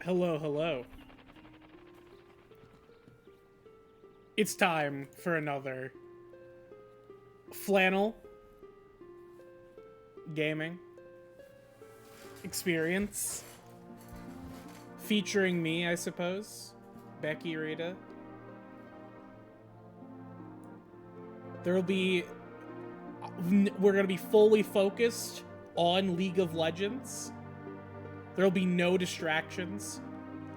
Hello, hello. It's time for another Flannel gaming experience. Featuring me, I suppose. Becky Rita. We're gonna be fully focused on League of Legends. There'll be no distractions.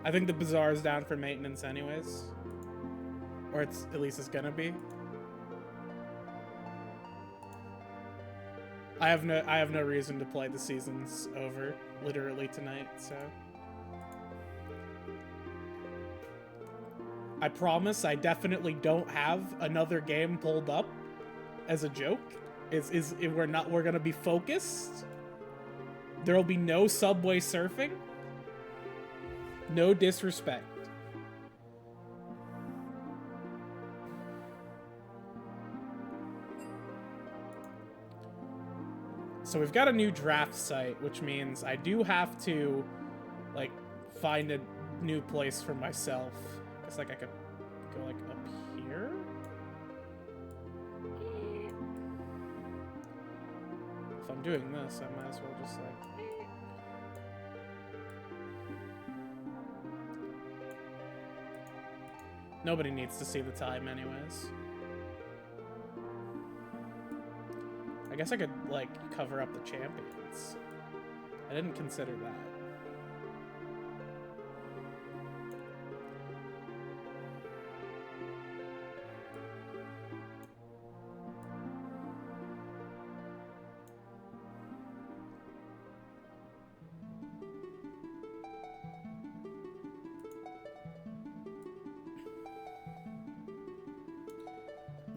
I think the Bazaar is down for maintenance anyways. Or at least it's gonna be. I have no reason to play. The season's over literally tonight, so I promise I definitely don't have another game pulled up as a joke. We're gonna be focused. There'll be no subway surfing. No disrespect. So we've got a new draft site, which means I do have to, like, find a new place for myself. I guess, like, I could go, like, up here? If I'm doing this, I might as well just, like... Nobody needs to see the time anyways. I guess I could, like, cover up the champions. I didn't consider that.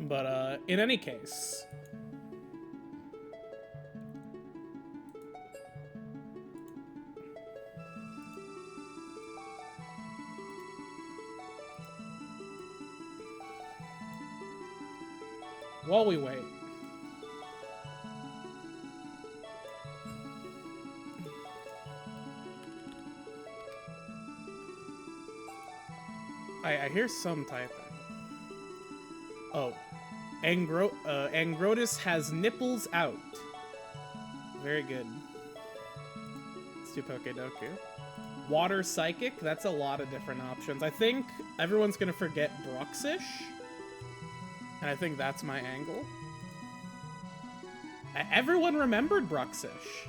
But, in any case... While we wait... I hear some typing. Oh. Angrotus has nipples out. Very good. Let's do Pokedoku. Water Psychic, that's a lot of different options. I think everyone's gonna forget Bruxish. And I think that's my angle. Everyone remembered Bruxish.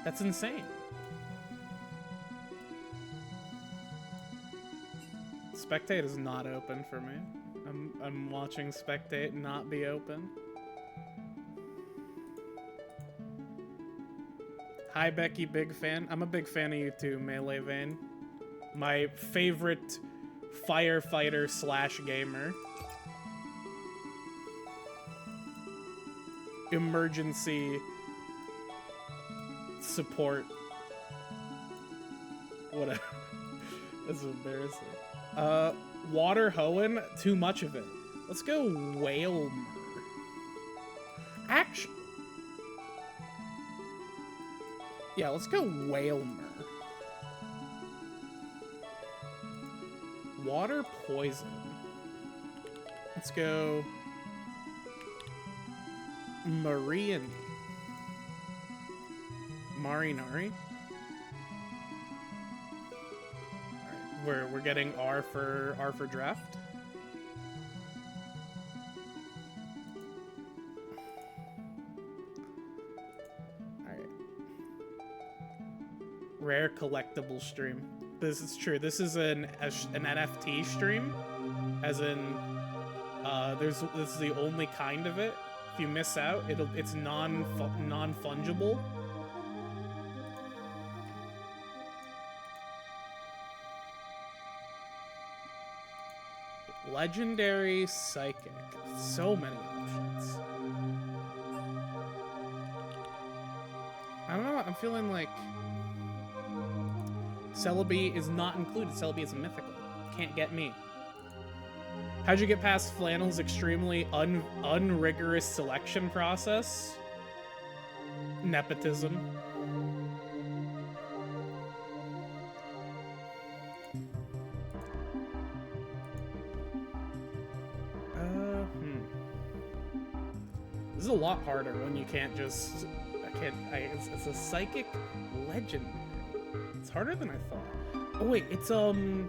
That's insane. Spectate is not open for me. I'm watching Spectate not be open. Hi, Becky, big fan. I'm a big fan of you too, Melee Vein. My favorite firefighter / gamer. Emergency support. Whatever. That's embarrassing. Water Hoenn, too much of it. Let's go Whalmer. Actually, yeah, let's go Whalmer. Water Poison. Let's go Marinari. Marinari. We're getting R for draft. Alright. Rare collectible stream. This is true. This is an NFT stream. As in this is the only kind of it. If you miss out, it's non-fungible. Legendary Psychic. So many options. I don't know. I'm feeling like Celebi is not included. Celebi is a mythical. Can't get me. How'd you get past Flannel's extremely unrigorous selection process? Nepotism. This is a lot harder when you can't just... it's a psychic legend. It's harder than I thought. Oh wait, it's Lunala.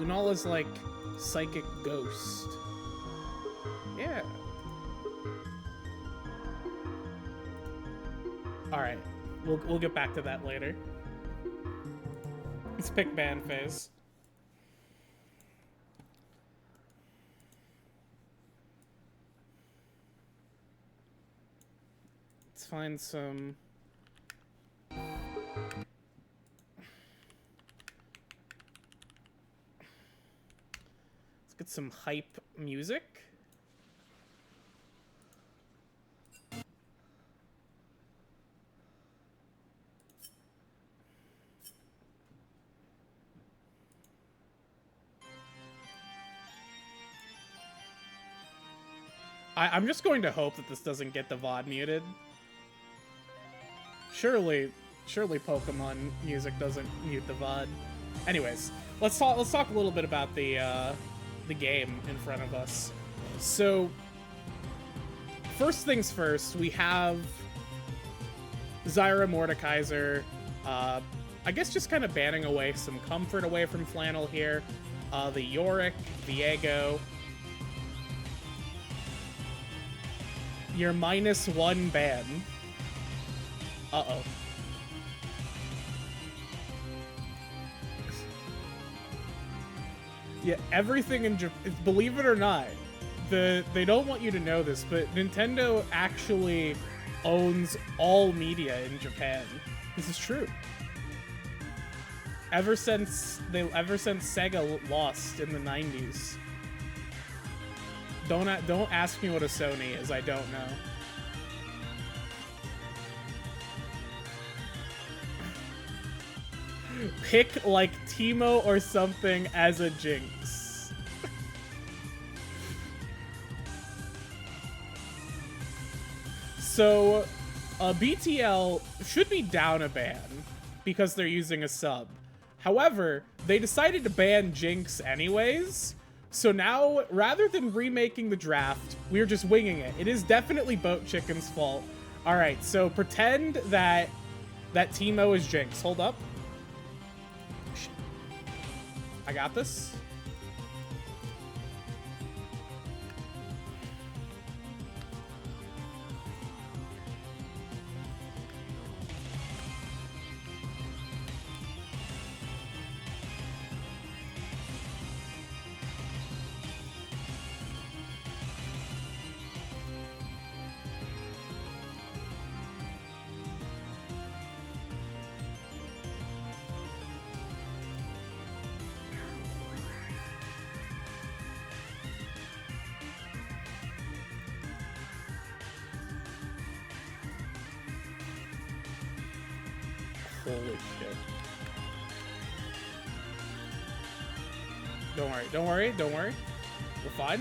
Lunala's like psychic ghost. Yeah. Alright. We'll get back to that later. Let's pick band phase. Let's find some... Let's get some hype music. I'm just going to hope that this doesn't get the VOD muted. Surely Pokemon music doesn't mute the VOD. Anyways, let's talk a little bit about the game in front of us. So, first things first, we have Zyra Mordekaiser, I guess just kind of banning away some comfort away from Flannel here. The Yorick, Viego. You're -1 ban. Uh-oh. Yeah, everything in Japan, believe it or not, they don't want you to know this, but Nintendo actually owns all media in Japan. This is true. Ever since Sega lost in the 90s. Don't ask me what a Sony is. I don't know. Pick like Teemo or something as a Jinx. So, BTL should be down a ban because they're using a sub. However, they decided to ban Jinx anyways. So now, rather than remaking the draft, we're just winging it. It is definitely Boat Chicken's fault. Alright, so pretend that Teemo is Jinx. Hold up. I got this. Holy shit. Don't worry. We're fine,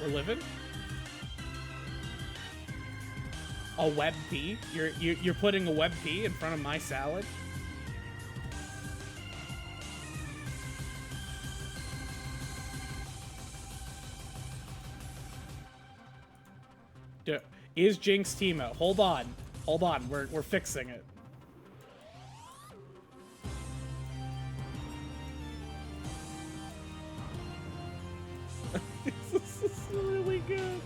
We're living. A web pea? You're putting a web pea in front of my salad? Is Jinx Teemo? Hold on, we're fixing it. This is really good.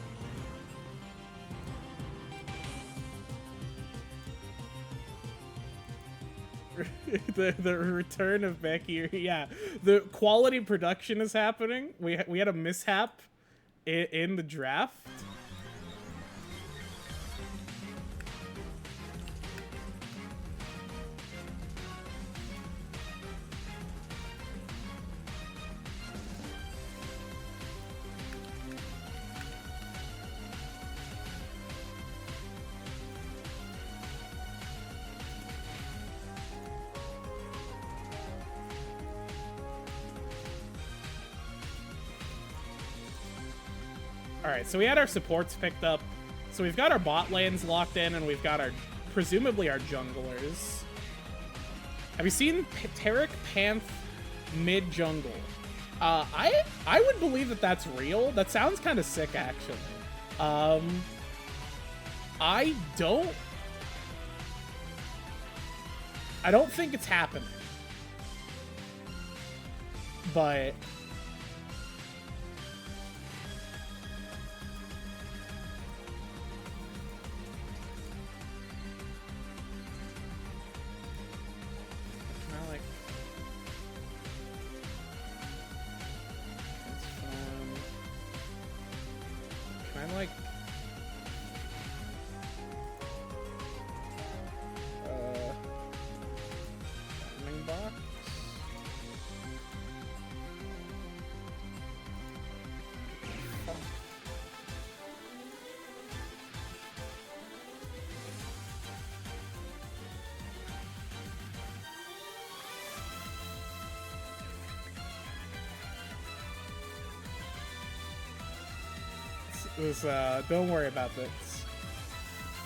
the return of Becky. Yeah, the quality production is happening. We had a mishap in the draft. Alright, so we had our supports picked up. So we've got our bot lanes locked in, and we've got our, presumably our junglers. Have you seen Tarek Panth mid-jungle? I would believe that that's real. That sounds kind of sick, actually. I don't think it's happening. But can I like bounding box? Don't worry about this.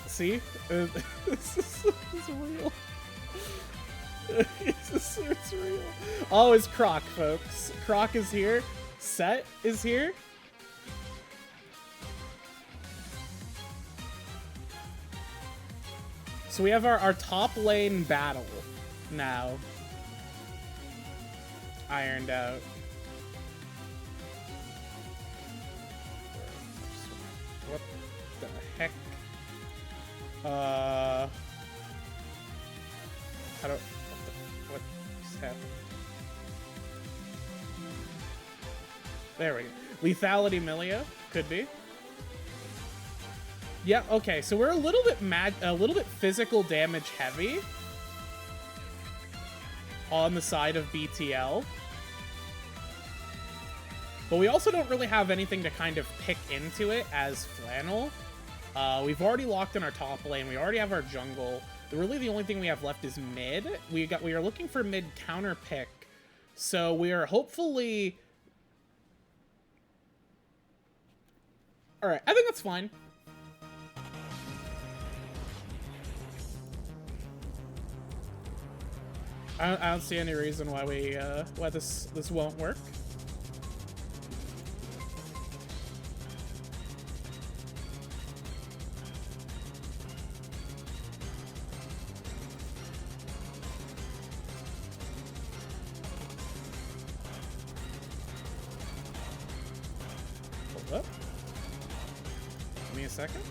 See? This is real. It's real. Oh, it's Croc, folks. Croc is here. Set is here. So we have our top lane battle now ironed out. What the heck? How do... What just happened? There we go. Lethality Millia? Could be. Yeah, okay, so we're a little bit physical damage heavy on the side of BTL. But we also don't really have anything to kind of pick into it as Flannel. We've already locked in our top lane. We already have our jungle. Really, the only thing we have left is mid. We are looking for mid counter pick. So we are hopefully... Alright, I think that's fine. I don't see any reason why why this won't work. Hold up. Give me a second.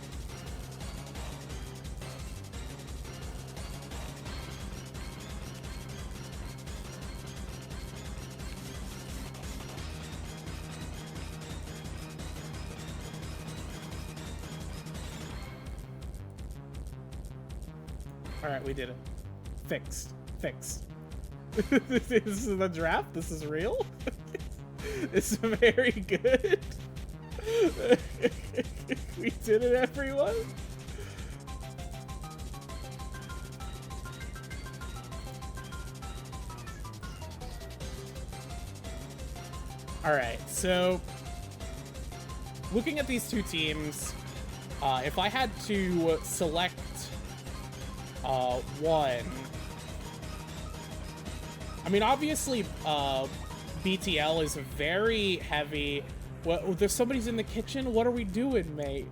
Alright, we did it. Fixed. Fixed. This is the draft? This is real? It's very good. We did it, everyone. Alright, so looking at these two teams, if I had to select one. I mean, obviously, BTL is very heavy. What? There's somebody's in the kitchen. What are we doing, mate?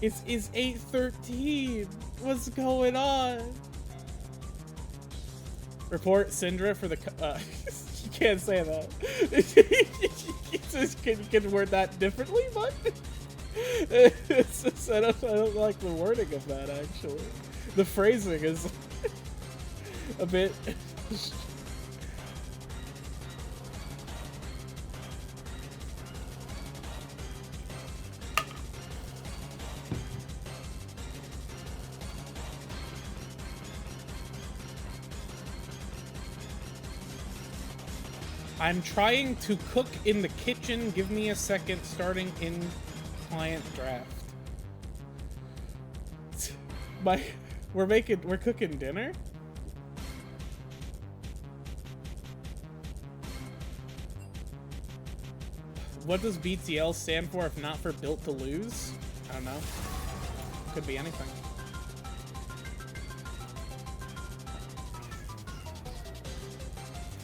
It's 8:13. What's going on? Report Syndra for the. You can't say that. You can word that differently, but I don't like the wording of that, actually. The phrasing is a bit... I'm trying to cook in the kitchen. Give me a second. Starting in client draft. We're cooking dinner? What does BTL stand for if not for built to lose? I don't know. Could be anything.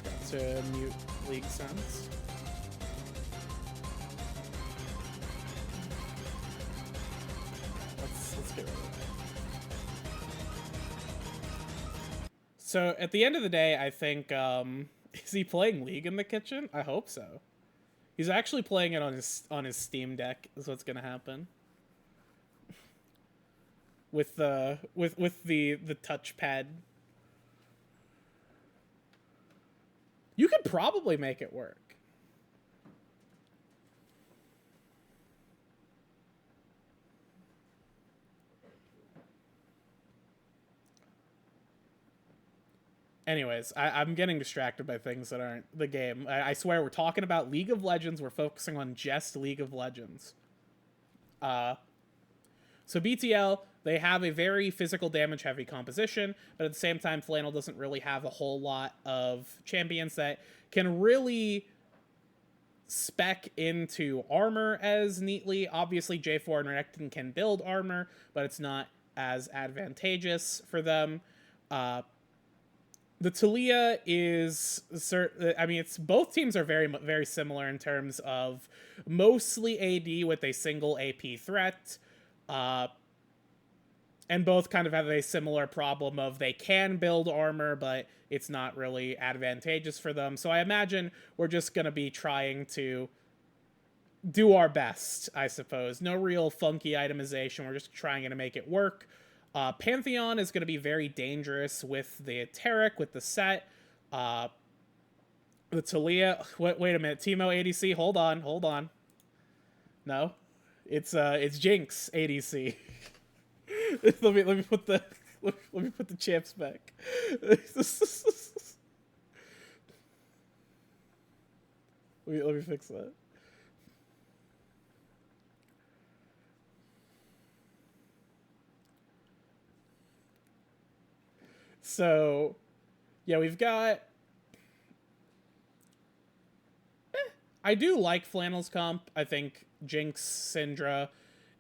Forgot to mute League Sense. get rid of that. So at the end of the day, I think, is he playing League in the kitchen? I hope so. He's actually playing it on his Steam Deck. Is what's gonna happen. With the touchpad. You could probably make it work. Anyways, I'm getting distracted by things that aren't the game. I swear, we're talking about League of Legends. We're focusing on just League of Legends. So BTL, they have a very physical damage heavy composition, but at the same time, Flannel doesn't really have a whole lot of champions that can really spec into armor as neatly. Obviously, J4 and Renekton can build armor, but it's not as advantageous for them. The Taliyah is, I mean, it's both teams are very, very similar in terms of mostly AD with a single AP threat, and both kind of have a similar problem of they can build armor, but it's not really advantageous for them. So I imagine we're just going to be trying to do our best, I suppose. No real funky itemization. We're just trying to make it work. Pantheon is going to be very dangerous with the Taric, with the set. The Taliyah. Wait a minute. Teemo ADC. Hold on. No, it's Jinx ADC. let me put the champs back. let me fix that. So, yeah, we've got... I do like Flannel's comp. I think Jinx Syndra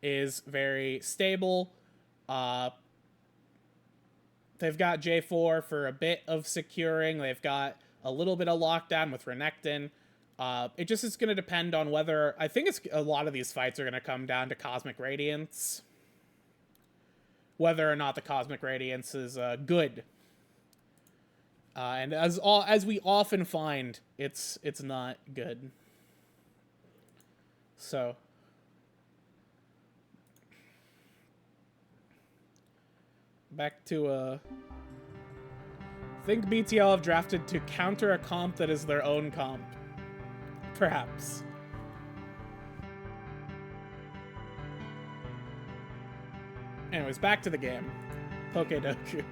is very stable. They've got J4 for a bit of securing. They've got a little bit of lockdown with Renekton. It just is going to depend on whether... I think a lot of these fights are going to come down to Cosmic Radiance. Whether or not the Cosmic Radiance is good. And as we often find, it's not good. So back to I think BTL have drafted to counter a comp that is their own comp. Perhaps. Anyways, back to the game. Pokedoku.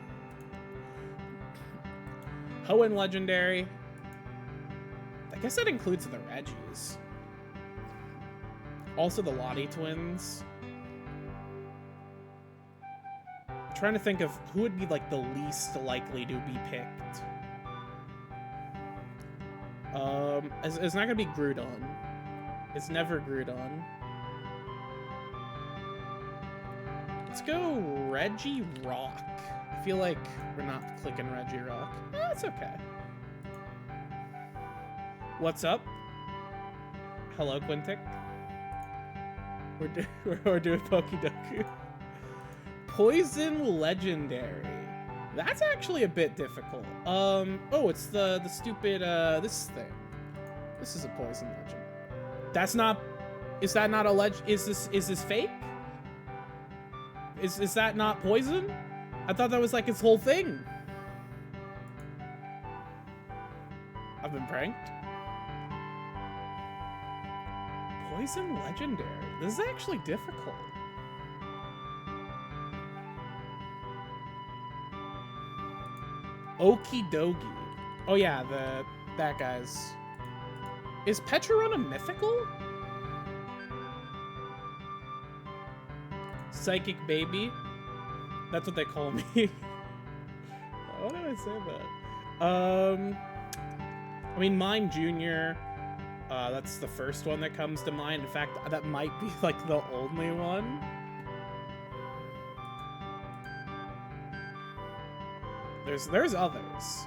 Hoenn Legendary. I guess that includes the Regis. Also the Lottie twins. I'm trying to think of who would be like the least likely to be picked. It's not gonna be Groudon. It's never Groudon. Let's go Regirock. I feel like we're not clicking Regirock. That's okay. What's up? Hello, Quintic. We're doing Pokedoku. Poison Legendary. That's actually a bit difficult. Oh, it's the stupid, this thing. This is a Poison Legend. That's not... Is that not a Is this fake? Is that not poison? I thought that was like its whole thing. I've been pranked. Poison Legendary. This is actually difficult. Okie dokie. Oh yeah, that guy's... Is Pecharon a mythical? Psychic Baby. That's what they call me. Why did I say that? I mean, Mime Jr. That's the first one that comes to mind. In fact, that might be like the only one. There's others.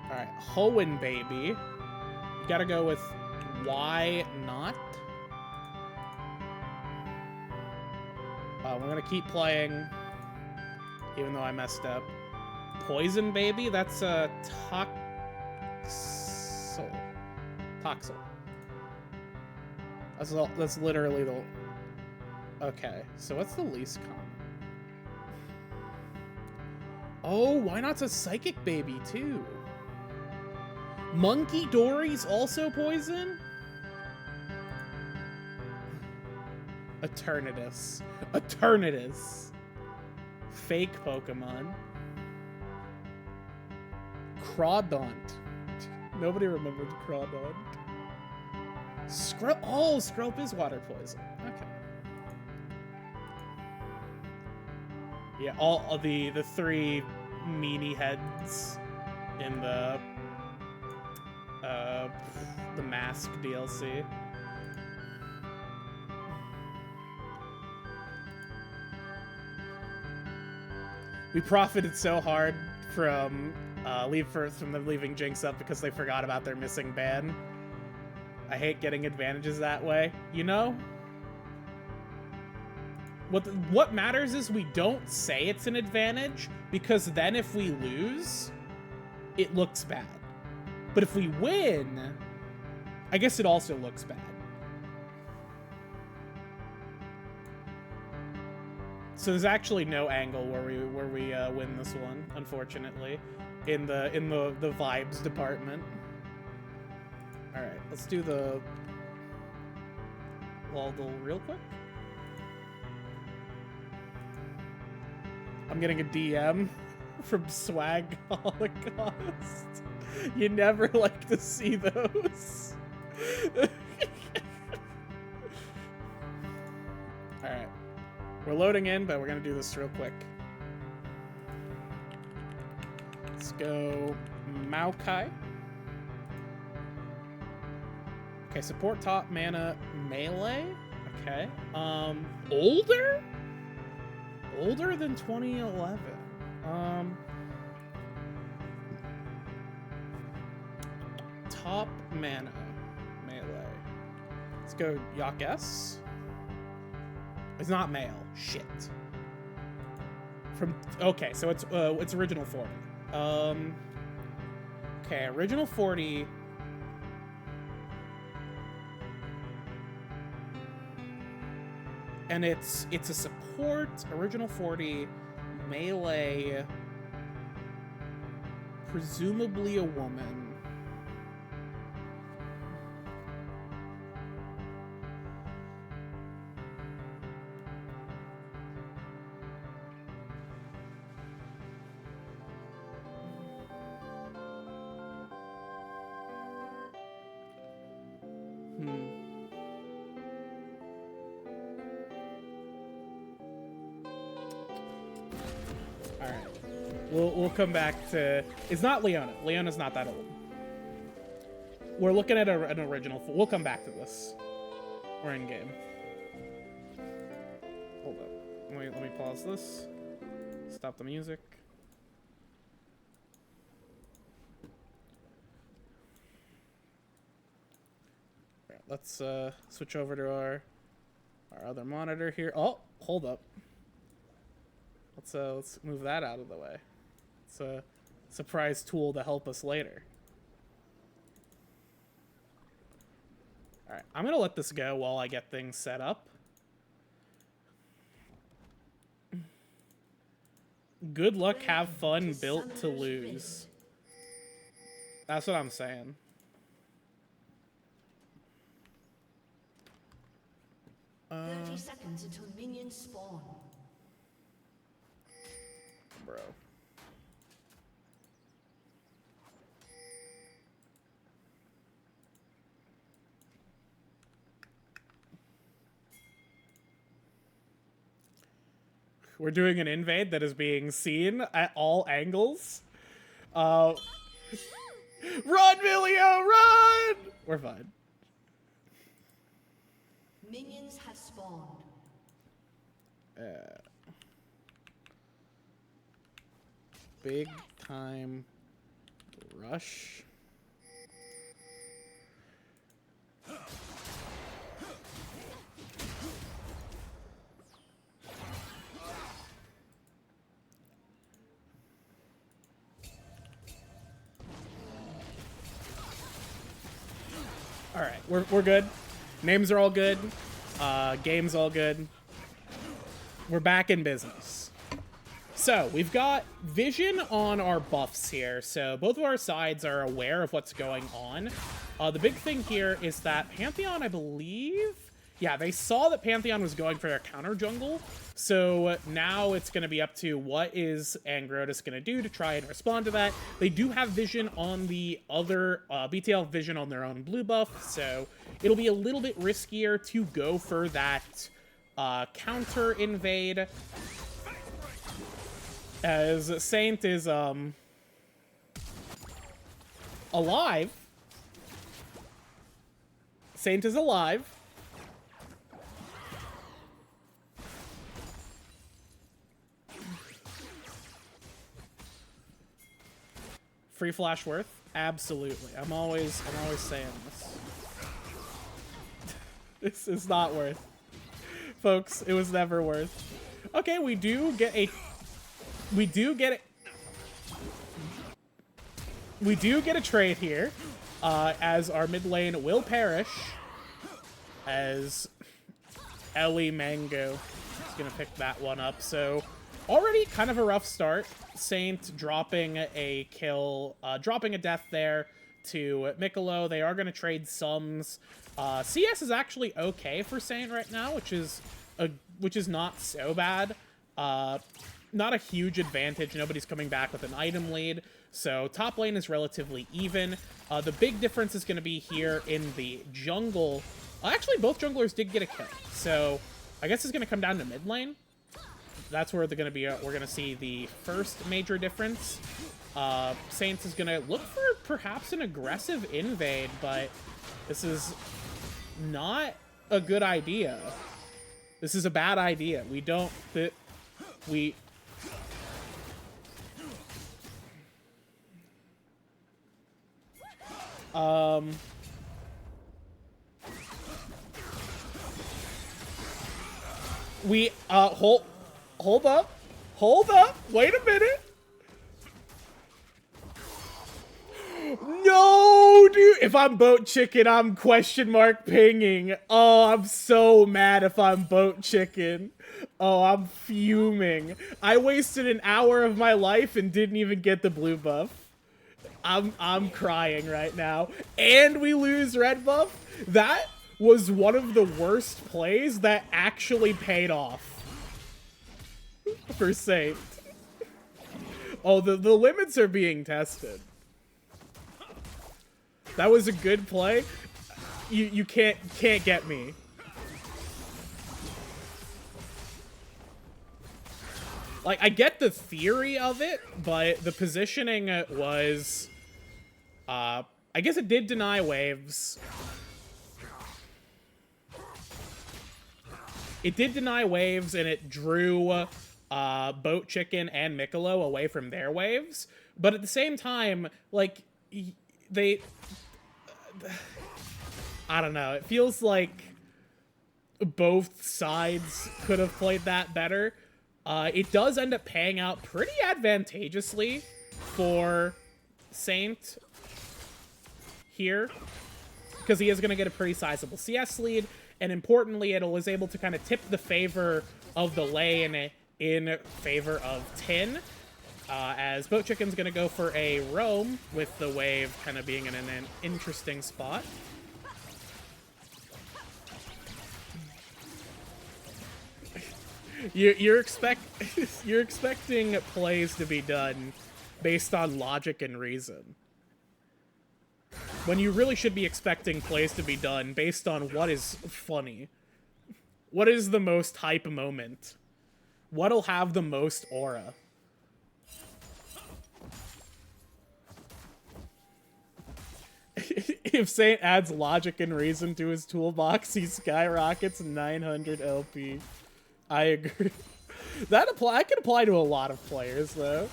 All right, Hoenn Baby. You gotta go with why not? We're gonna keep playing, even though I messed up. Poison Baby? That's a Toxel. Toxel. That's literally the... Okay, so what's the least common? Oh, why not a Psychic Baby, too? Monkey Dory's also poison? Eternatus. Eternatus. Fake Pokemon. Crawdaunt. Nobody remembers Crawdaunt. Oh, Scrope is water poison. Okay. Yeah, all of the 3 meanie heads in the Mask DLC. We profited so hard from them leaving Jinx up because they forgot about their missing ban. I hate getting advantages that way, you know? What matters is we don't say it's an advantage, because then if we lose, it looks bad. But if we win, I guess it also looks bad. So there's actually no angle where we win this one, unfortunately, in the vibes department. All right, let's do the Waldle real quick. I'm getting a DM from Swag Holocaust. You never like to see those. Alright. We're loading in, but we're gonna do this real quick. Let's go Maokai. Okay, support top mana melee. Okay. Older? Older than 2011. Top mana melee. Let's go Yakes. It's not male. Shit. Okay, so it's original 40. Okay, original 40. And it's a support, original 40, melee, presumably a woman. We'll come back to... It's not Leona. Leona's not that old. We're looking at an original... We'll come back to this. We're in game. Hold up. Let me pause this. Stop the music. All right, let's switch over to our other monitor here. Oh, hold up. Let's move that out of the way. It's a surprise tool to help us later. All right, I'm gonna let this go while I get things set up. Good luck, have fun, built to lose. That's what I'm saying. Uh, 30 seconds until minions spawn. Bro. We're doing an invade that is being seen at all angles. Run, Milio, run! We're fine. Minions have spawned. Big time rush. All right, we're good. Names are all good. Game's all good. We're back in business. So we've got vision on our buffs here. So both of our sides are aware of what's going on. The big thing here is that Pantheon, I believe, yeah, they saw that Pantheon was going for their counter jungle. So now it's going to be up to what is Angrotus going to do to try and respond to that. They do have vision on the other, BTL vision on their own blue buff. So it'll be a little bit riskier to go for that counter invade. As Saint is alive. Saint is alive. Free flash worth? Absolutely. I'm always saying this. This is not worth. Folks, it was never worth. Okay, we do get a trade here, as our mid lane will perish, as Ellie Mango is gonna pick that one up. So already kind of a rough start. Saint dropping a kill, dropping a death there to Mikkolo. They are gonna trade sums. CS is actually okay for Saint right now, which is not so bad. Not a huge advantage. Nobody's coming back with an item lead. So top lane is relatively even. The big difference is going to be here in the jungle. Actually, both junglers did get a kill. So I guess it's going to come down to mid lane. That's where they're going to be. We're going to see the first major difference. Saints is going to look for perhaps an aggressive invade, but this is not a good idea. This is a bad idea. We don't... We hold up, wait a minute. No, dude, if I'm boat chicken, I'm question mark pinging. Oh, I'm so mad if I'm boat chicken. Oh, I'm fuming. I wasted an hour of my life and didn't even get the blue buff. I'm crying right now. And we lose red buff. That was one of the worst plays that actually paid off for Saint. Oh, the limits are being tested. That was a good play. You can't get me. Like, I get the theory of it, but the positioning was... I guess it did deny waves. It did deny waves, and it drew Boat Chicken and Mikkolo away from their waves. But at the same time, like, they... I don't know. It feels like both sides could have played that better. It does end up paying out pretty advantageously for Saint here, because he is going to get a pretty sizable CS lead, and importantly, it was able to kind of tip the favor of the lane in favor of Tin, as Boat Chicken's going to go for a roam, with the wave kind of being in an interesting spot. You're expecting plays to be done based on logic and reason, when you really should be expecting plays to be done based on what is funny. What is the most hype moment? What'll have the most aura? If Saint adds logic and reason to his toolbox, he skyrockets 900 LP. I agree. That I can apply to a lot of players, though.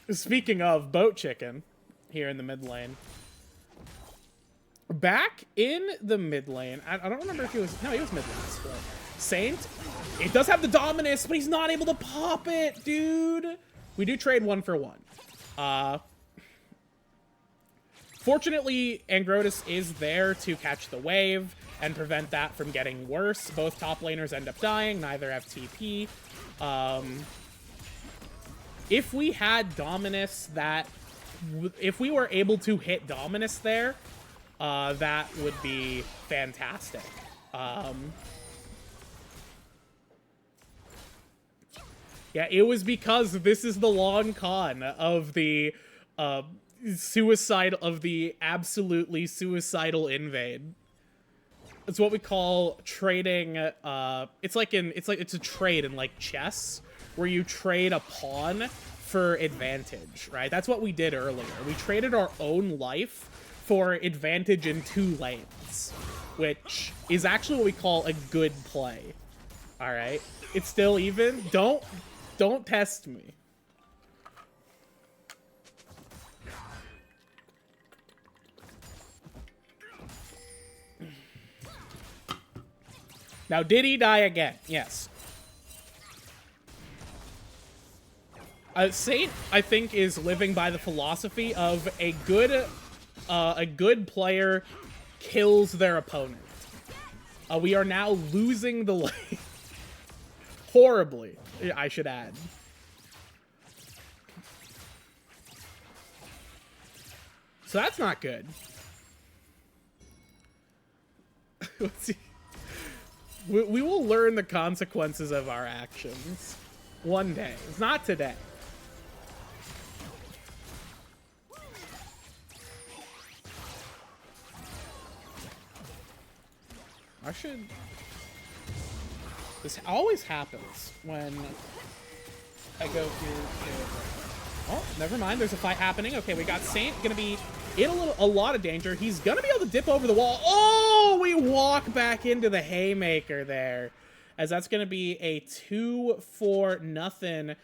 Speaking of Boat Chicken, here in the mid lane. Back in the mid lane, I don't remember if he was... No, he was mid lane split. Saint, it does have the Dominus, but he's not able to pop it, dude. We do trade 1 for 1. Fortunately, Angrotus is there to catch the wave and prevent that from getting worse. Both top laners end up dying. Neither have TP. If we had Dominus if we were able to hit Dominus there, that would be fantastic. Yeah, it was because this is the long con of the absolutely suicidal invade. It's what we call trading. It's a trade in like chess, where you trade a pawn for advantage, right? That's what we did earlier. We traded our own life for advantage in 2 lanes, which is actually what we call a good play. All right, it's still even. Don't test me. Now, did he die again? Yes. Saint, I think, is living by the philosophy of a good player kills their opponent. We are now losing the lane. Horribly, I should add. So that's not good. Let's see. We will learn the consequences of our actions one day. It's not today. This always happens when I go through. Oh, never mind. There's a fight happening. Okay, we got Saint gonna be in a lot of danger. He's gonna be able to dip over the wall. Oh, we walk back into the haymaker there, as that's gonna be a 2-4-0.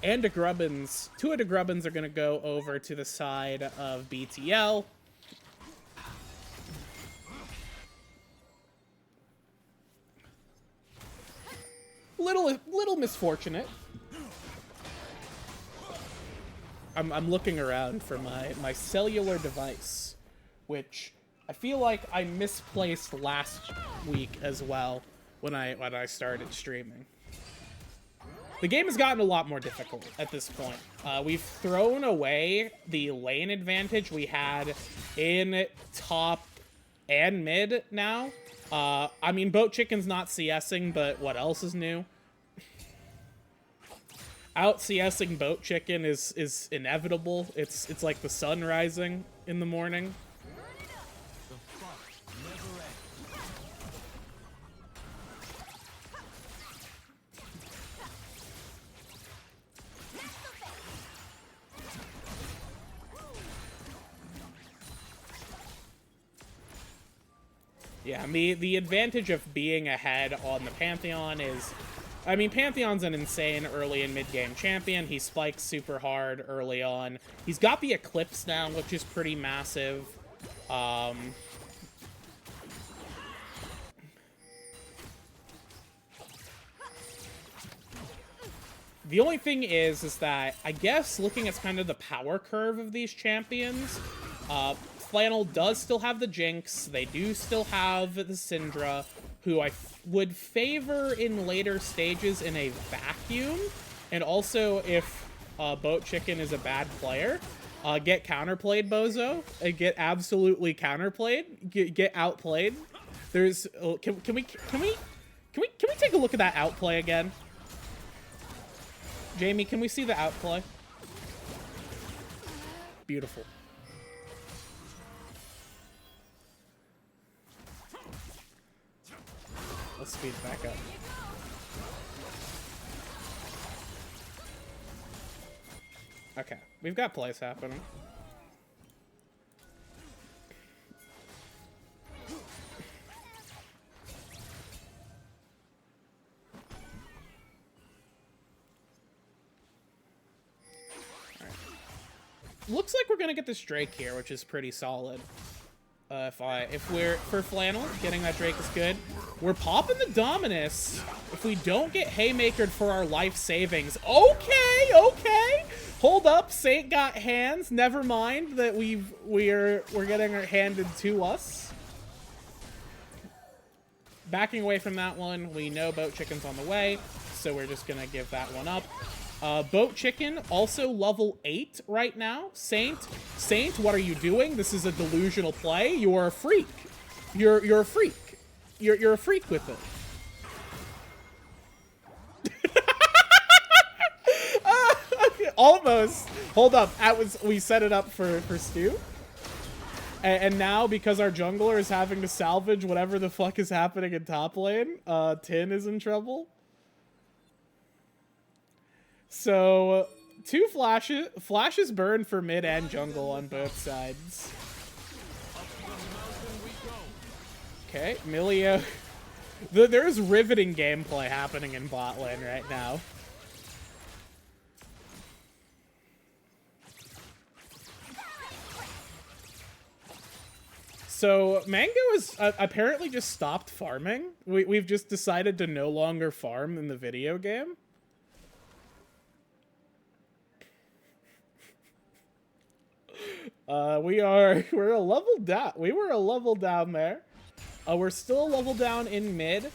And a Grubbins. 2 of the Grubbins are gonna go over to the side of BTL. Little misfortunate. I'm looking around for my cellular device, which I feel like I misplaced last week as well when I started streaming. The game has gotten a lot more difficult at this point. We've thrown away the lane advantage we had in top and mid now. I mean, Boat Chicken's not CSing, but what else is new? Out CSing Boat Chicken is inevitable. It's like the sun rising in the morning. Yeah, the advantage of being ahead on the Pantheon is, I mean, Pantheon's an insane early and mid-game champion. He spikes super hard early on. He's got the Eclipse now, which is pretty massive. The only thing is that, I guess, looking at kind of the power curve of these champions, Flannel does still have the Jinx. They do still have the Syndra, who I would favor in later stages in a vacuum. And also, if Boat Chicken is a bad player, get counterplayed, Bozo. Get absolutely counterplayed. Get outplayed. There's can we take a look at that outplay again? Jamie, can we see the outplay? Beautiful. Let's speed back up. Okay, we've got plays happening. Looks like we're gonna get this Drake here, which is pretty solid. If we're for Flannel, getting that Drake is good. We're popping the Dominus. If we don't get haymakered for our life savings, okay. Hold up, Saint got hands. Never mind that we're getting our handed to us. Backing away from that one, we know Boat Chicken's on the way, so we're just gonna give that one up. Boat Chicken, also level 8 right now. Saint, what are you doing? This is a delusional play. You are a freak. You're a freak. You're a freak with it. Almost. Hold up. We set it up for Stu. And now, because our jungler is having to salvage whatever the fuck is happening in top lane, Tin is in trouble. So, 2 flashes burn for mid and jungle on both sides. Okay, Milio. There's riveting gameplay happening in bot lane right now. So, Mango has apparently just stopped farming. We've just decided to no longer farm in the video game. We're a level down. We were a level down there. We're still a level down in mid.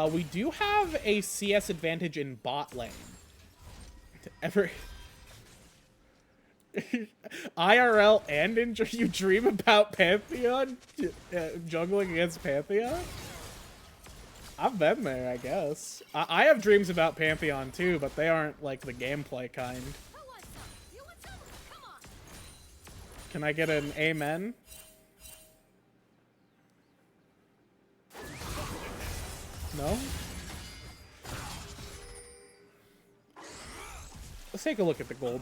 We do have a CS advantage in bot lane. IRL and you dream about Pantheon? Jungling against Pantheon? I've been there, I guess. I have dreams about Pantheon too, but they aren't like the gameplay kind. Can I get an amen? No? Let's take a look at the gold.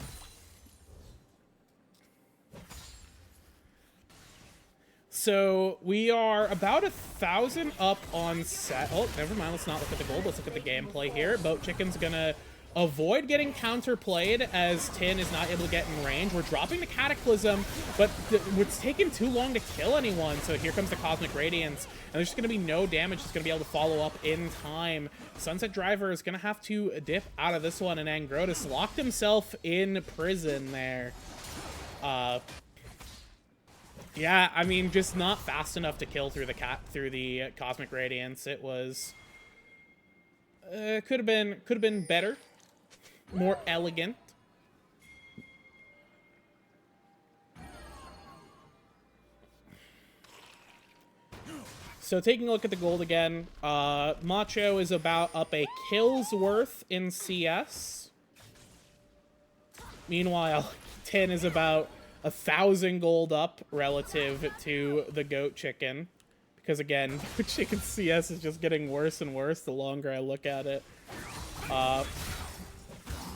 So we are about 1,000 up on set. Oh, never mind. Let's not look at the gold. Let's look at the gameplay here. Boat Chicken's gonna avoid getting counterplayed as Tin is not able to get in range. We're dropping the Cataclysm, but it's taking too long to kill anyone. So here comes the Cosmic Radiance, and there's just going to be no damage that's going to be able to follow up in time. Sunset Driver is going to have to dip out of this one, and Angrotus locked himself in prison there. Yeah, I mean, just not fast enough to kill through the Cosmic Radiance. It was could have been better. More elegant. So taking a look at the gold again, Macho is about up a kill's worth in CS. Meanwhile, Tin is about 1,000 gold up relative to the Goat Chicken. Because again, Goat Chicken CS is just getting worse and worse the longer I look at it.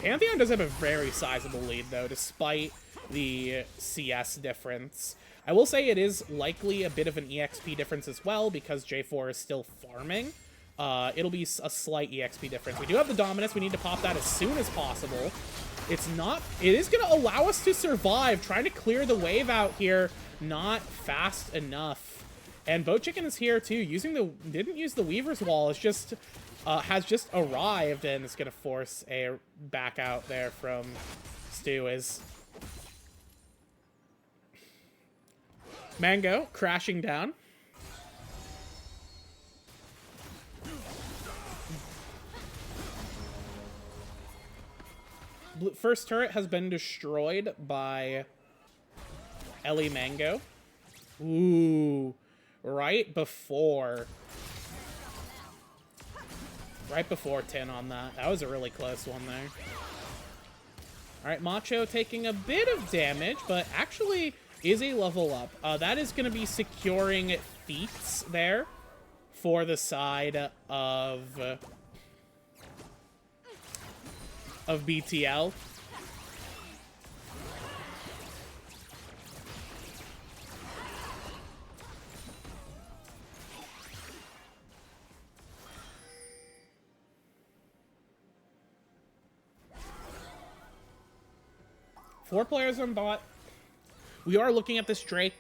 Pantheon does have a very sizable lead, though, despite the CS difference. I will say it is likely a bit of an EXP difference as well, because J4 is still farming. It'll be a slight EXP difference. We do have the Dominus. We need to pop that as soon as possible. It is going to allow us to survive. Trying to clear the wave out here, not fast enough. And Boat Chicken is here, too. Didn't use the Weaver's Wall. It's just... has just arrived, and it's going to force a back out there from Stu. Is Mango crashing down. First turret has been destroyed by Ellie Mango. Ooh, right before Tin on that. That was a really close one there. All right, Macho taking a bit of damage, but actually is a level up. That is going to be securing feats there for the side of BTL. Four players on bot. We are looking at this Drake.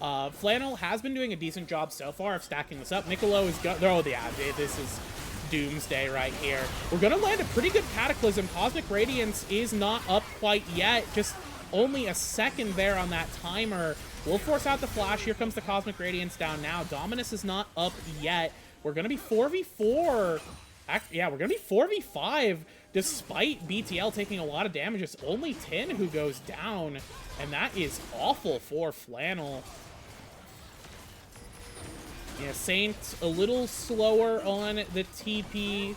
Flannel has been doing a decent job so far of stacking this up. Niccolo is oh yeah, doomsday right here. We're gonna land a pretty good Cataclysm. Cosmic Radiance is not up quite yet. Just only a second there on that timer. We'll force out the flash. Here comes the Cosmic Radiance down now. Dominus is not up yet. We're gonna be 4v4. Yeah, we're gonna be 4v5 despite BTL taking a lot of damage. It's only Tin who goes down, and that is awful for Flannel. Yeah, Saint a little slower on the TP.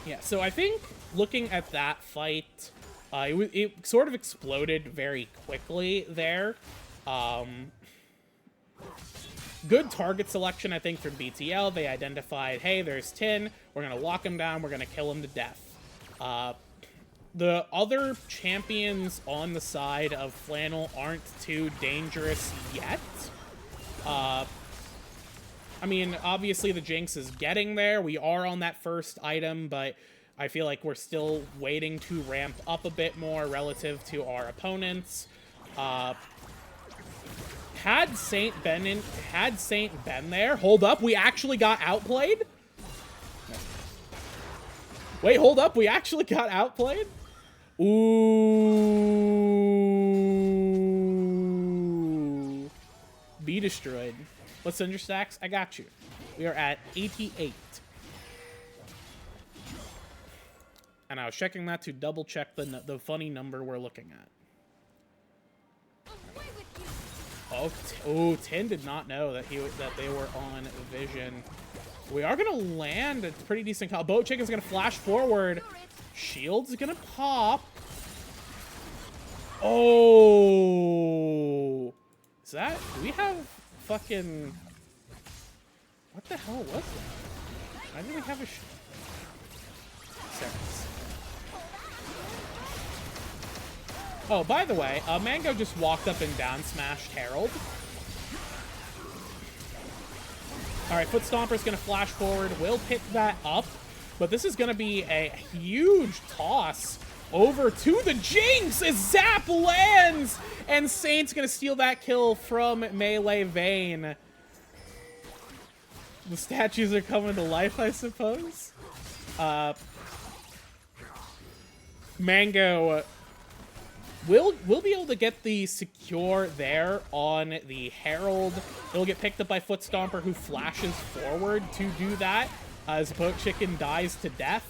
Yeah, so I think looking at that fight, it sort of exploded very quickly there. Good target selection, I think, from BTL. They identified, hey, there's Tin. We're going to lock him down. We're going to kill him to death. The other champions on the side of Flannel aren't too dangerous yet. I mean, obviously the Jinx is getting there. We are on that first item, but I feel like we're still waiting to ramp up a bit more relative to our opponents. Had Saint been there, hold up, we actually got outplayed? Wait, hold up, we actually got outplayed? Ooh. Be destroyed. Let's send your stacks. I got you. We are at 88. And I was checking that to double check the funny number we're looking at. Oh, Tin did not know that they were on Vision. We are gonna land a pretty decent call. Boat Chicken's gonna flash forward. Shield's gonna pop. Oh, is that? Do we have fucking? What the hell was that? Why do we have a? Seconds. Oh, by the way, Mango just walked up and down smashed Herald. Alright, Foot Stomper's gonna flash forward. We'll pick that up. But this is gonna be a huge toss over to the Jinx as Zap lands! And Saint's gonna steal that kill from Melee Vayne. The statues are coming to life, I suppose. Mango... We'll be able to get the secure there on the Herald. It'll get picked up by Foot Stomper, who flashes forward to do that as Boat Chicken dies to death.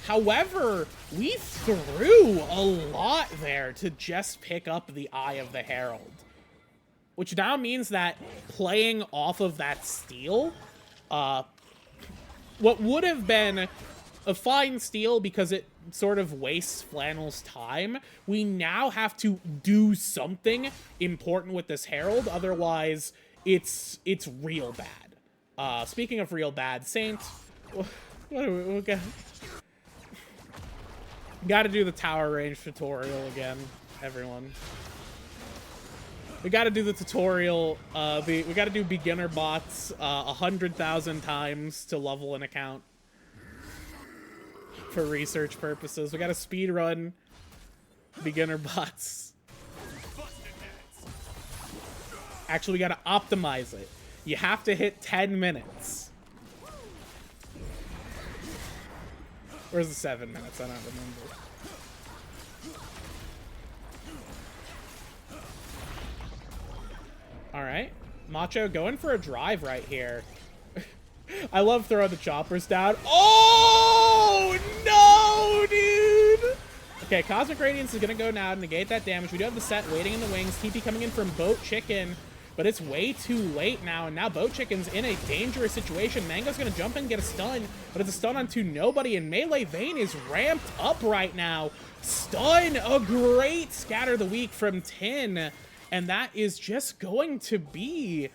However, we threw a lot there to just pick up the Eye of the Herald, which now means that playing off of that steal, what would have been a fine steal because it sort of wastes Flannel's time, we now have to do something important with this Herald, otherwise it's real bad. Speaking of real bad, Saint, we gotta do the tower range tutorial again, everyone. We gotta do the tutorial, we gotta do beginner bots 100,000 times to level an account. For research purposes. We gotta speed run beginner bots. Actually, we gotta optimize it. You have to hit 10 minutes. Where's the 7 minutes? I don't remember. Alright. Macho going for a drive right here. I love throwing the choppers down. Oh, no, dude! Okay, Cosmic Radiance is going to go now to negate that damage. We do have the set waiting in the wings. TP coming in from Boat Chicken, but it's way too late now, and now Boat Chicken's in a dangerous situation. Mango's going to jump in and get a stun, but it's a stun onto nobody, and Melee Vayne is ramped up right now. Stun, a great Scatter the Weak from Tin, and that is just going to be...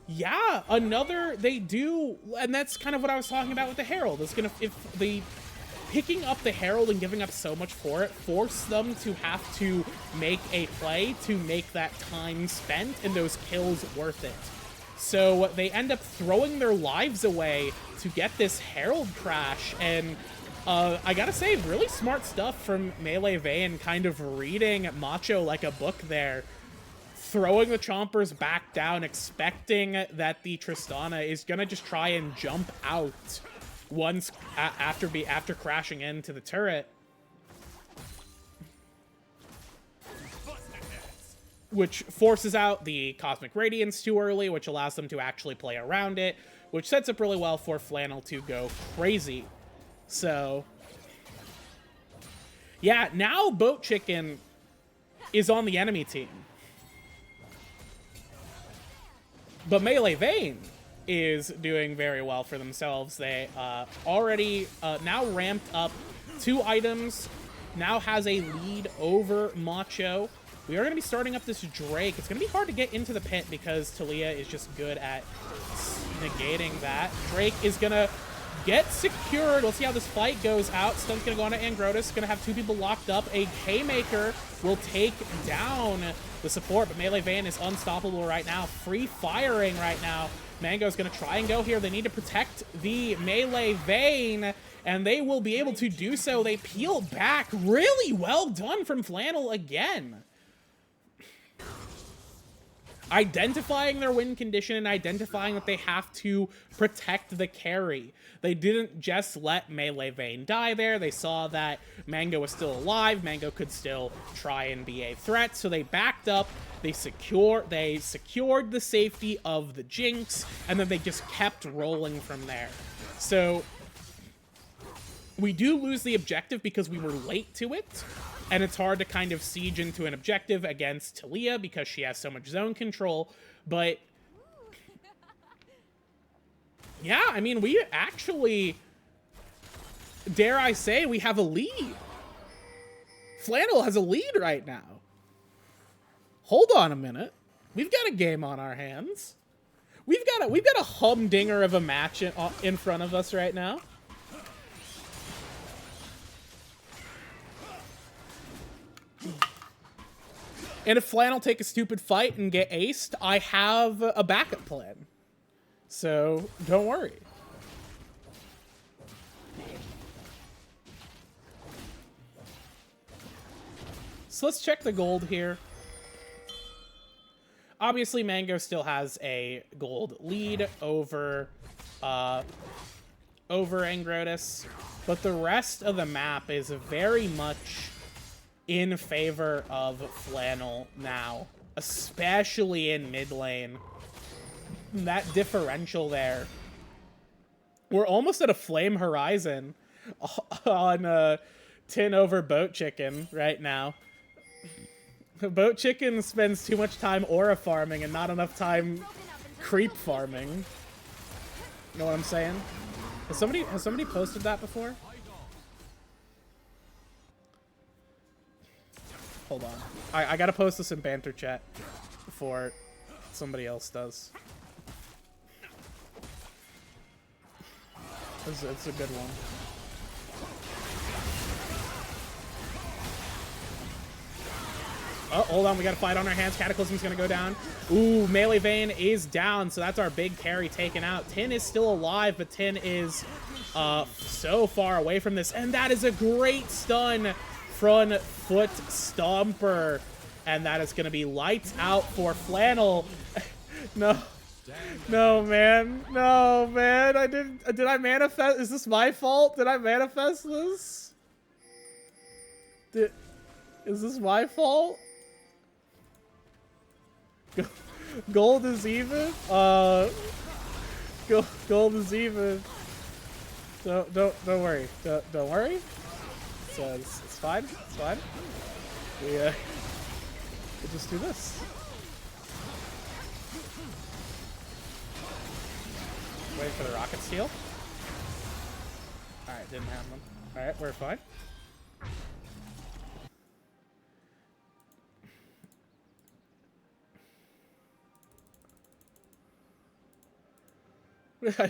Yeah, they do, and that's kind of what I was talking about with the Herald. It's gonna, if the picking up the Herald and giving up so much for it, force them to have to make a play to make that time spent and those kills worth it. So they end up throwing their lives away to get this Herald crash. And I gotta say, really smart stuff from Melee Vayne, kind of reading Macho like a book there. Throwing the Chompers back down, expecting that the Tristana is gonna just try and jump out once after crashing into the turret. Which forces out the Cosmic Radiance too early, which allows them to actually play around it, which sets up really well for Flannel to go crazy. So, yeah, now Boat Chicken is on the enemy team. But Melee Vayne is doing very well for themselves. They already now ramped up 2 items, now has a lead over Macho. We are going to be starting up this Drake. It's going to be hard to get into the pit because Talia is just good at negating that. Drake is going to get secured. Let's see how this fight goes out. Stun's going to go on to Angrotus. Going to have 2 people locked up. A Haymaker will take down the support, but Melee Vayne is unstoppable right now. Free firing right now. Mango's going to try and go here. They need to protect the Melee Vayne, and they will be able to do so. They peel back. Really well done from Flannel again. Identifying their win condition and identifying that they have to protect the carry. They didn't just let Melee Vayne die there. They saw that Mango was still alive. Mango could still try and be a threat, so they backed up. They secured the safety of the Jinx, and then they just kept rolling from there. So we do lose the objective because we were late to it. And it's hard to kind of siege into an objective against Talia because she has so much zone control. But yeah, I mean, we actually, dare I say, we have a lead. Flannel has a lead right now. Hold on a minute. We've got a game on our hands. We've got a humdinger of a match in front of us right now. And if Flannel take a stupid fight and get aced, I have a backup plan. So, don't worry. So let's check the gold here. Obviously, Mango still has a gold lead over Angrotus, but the rest of the map is very much in favor of Flannel now, especially in mid lane. That differential there. We're almost at a flame horizon on Tin over Boat Chicken right now. Boat Chicken spends too much time aura farming and not enough time creep farming. You know what I'm saying? Has somebody posted that before? Hold on. I gotta post this in banter chat before somebody else does. It's a good one. Oh, hold on. We got a fight on our hands. Cataclysm's gonna go down. Ooh, Melee Vayne is down, so that's our big carry taken out. Tin is still alive, but Tin is so far away from this. And that is a great stun. Front foot stomper, and that is going to be lights out for Flannel. No, man, did I manifest? Is this my fault? Did I manifest this? Is this my fault? Gold is even. Gold is even. Don't worry. Don't worry. So it's fine. It's fine. We'll just do this. Wait for the rocket steal. Alright, didn't have them. Alright, we're fine.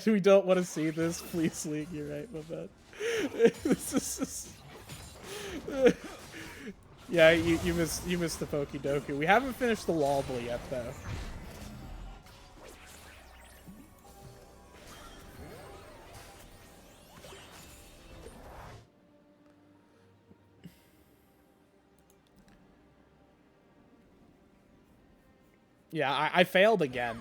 We don't want to see this. Please, League. You're right, my bad. This is just... Yeah, you missed the Pokedoku. We haven't finished the Wobble yet, though. Yeah, I failed again.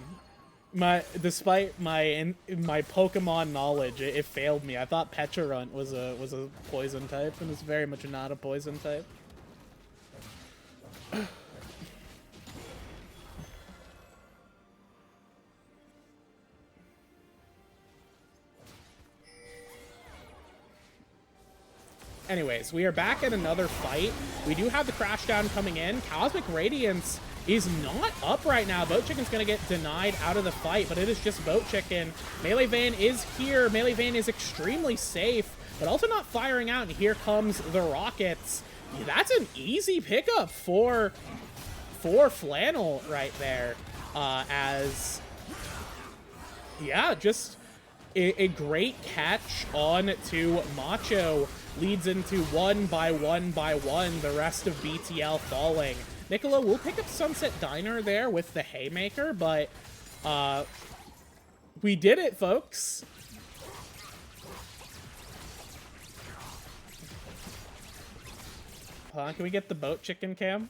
Despite my Pokemon knowledge, it failed me. I thought Pecharunt was a poison type, and it's very much not a poison type. Anyways, we are back at another fight. We do have the Crashdown coming in. Cosmic Radiance is not up right now. Boat Chicken's going to get denied out of the fight, but it is just Boat Chicken. Melee Vayne is here. Melee Vayne is extremely safe, but also not firing out. And here comes the Rockets. That's an easy pickup for Flannel right there. Just a great catch on to Macho. Leads into one by one, the rest of BTL falling. Niccolo will pick up Sunset Diner there with the Haymaker, but we did it, folks. Hold on, can we get the Boat Chicken cam?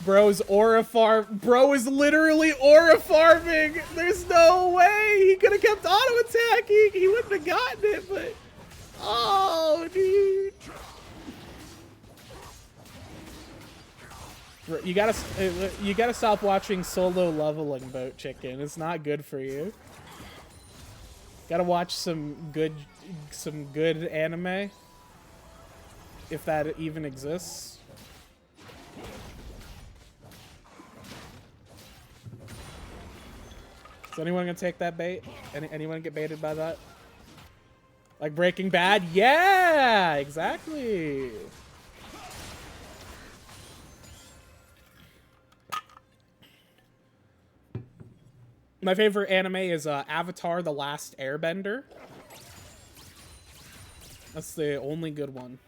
Bro's aura farm. Bro is literally aura farming. There's no way. He could have kept auto attacking. He wouldn't have gotten it, but oh, dude. Bro, you gotta stop watching solo leveling, Boat Chicken. It's not good for you. Gotta watch some good anime, if that even exists. Is anyone gonna take that bait? Anyone get baited by that? Like Breaking Bad? Yeah, exactly. My favorite anime is Avatar: The Last Airbender. That's the only good one.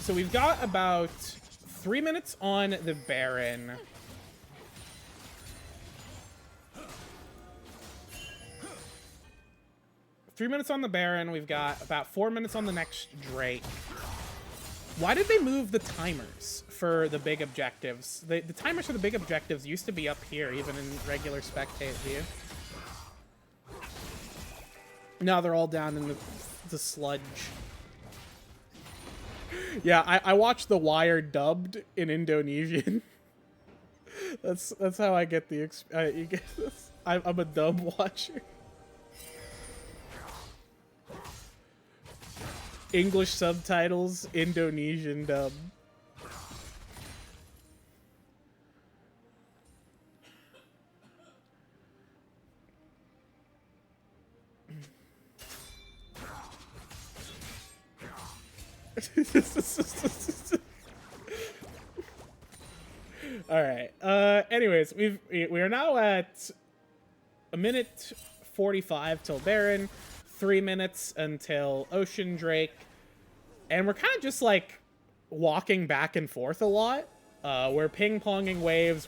So we've got about 3 minutes on the Baron. We've got about 4 minutes on the next Drake. Why did they move the timers for the big objectives? The timers for the big objectives used to be up here, even in regular spectate view. Now they're all down in the sludge. Yeah, I watched The Wire dubbed in Indonesian. That's how I get the I'm a dub watcher. English subtitles, Indonesian dub. All right. Anyways, we are now at 1:45 till Baron, 3 minutes until Ocean Drake, and we're kind of just like walking back and forth a lot. We're ping-ponging waves.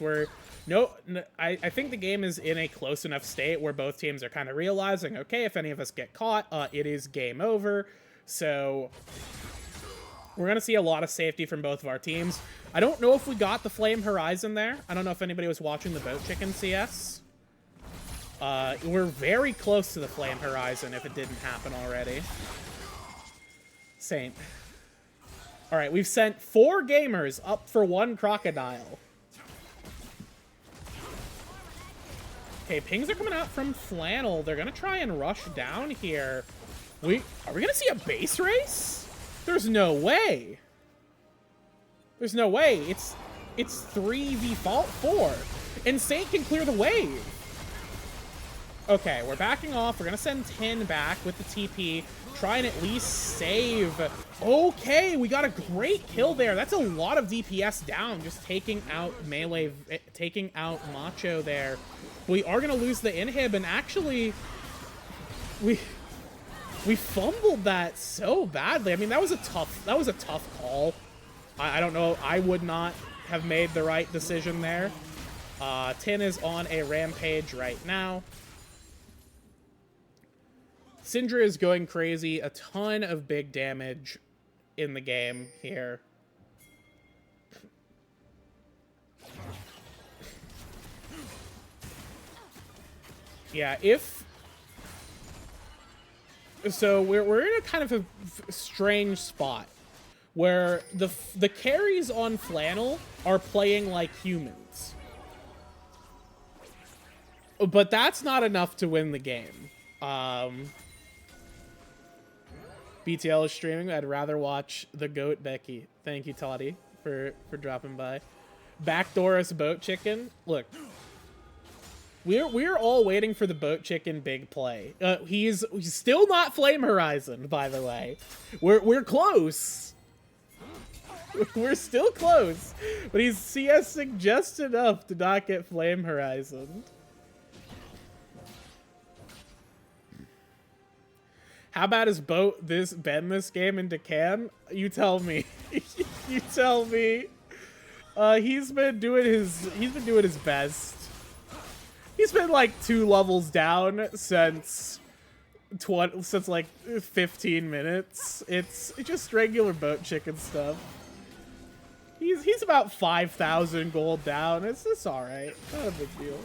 I think the game is in a close enough state where both teams are kind of realizing, okay, if any of us get caught, it is game over. So we're going to see a lot of safety from both of our teams. I don't know if we got the Flame Horizon there. I don't know if anybody was watching the Boat Chicken CS. We're very close to the Flame Horizon if it didn't happen already. Saint. All right, we've sent 4 gamers up for 1 crocodile. Okay, pings are coming out from Flannel. They're going to try and rush down here. Are we going to see a base race? There's no way. There's no way. It's 3v4. And Saint can clear the wave. Okay, we're backing off. We're going to send 10 back with the TP. Try and at least save. Okay, we got a great kill there. That's a lot of DPS down, just taking out melee, taking out Macho there. We are going to lose the inhib, and actually, we fumbled that so badly. I mean, that was a tough call. I don't know. I would not have made the right decision there. Tin is on a rampage right now. Syndra is going crazy. A ton of big damage in the game here. Yeah, so we're in a kind of a strange spot where the carries on Flannel are playing like humans. But that's not enough to win the game. BTL is streaming. I'd rather watch the GOAT Becky. Thank you, Toddy, for dropping by. Backdoorus Boat Chicken. Look, we're all waiting for the Boat Chicken big play. He's still not Flame Horizon, by the way. We're close. We're still close, but he CS just enough to not get Flame Horizon. How bad has Boat been this game in Decan? You tell me. You tell me. He's been doing his best. He's been like 2 levels down since like 15 minutes. It's just regular Boat Chicken stuff. He's about 5,000 gold down. It's all right. Not a big deal.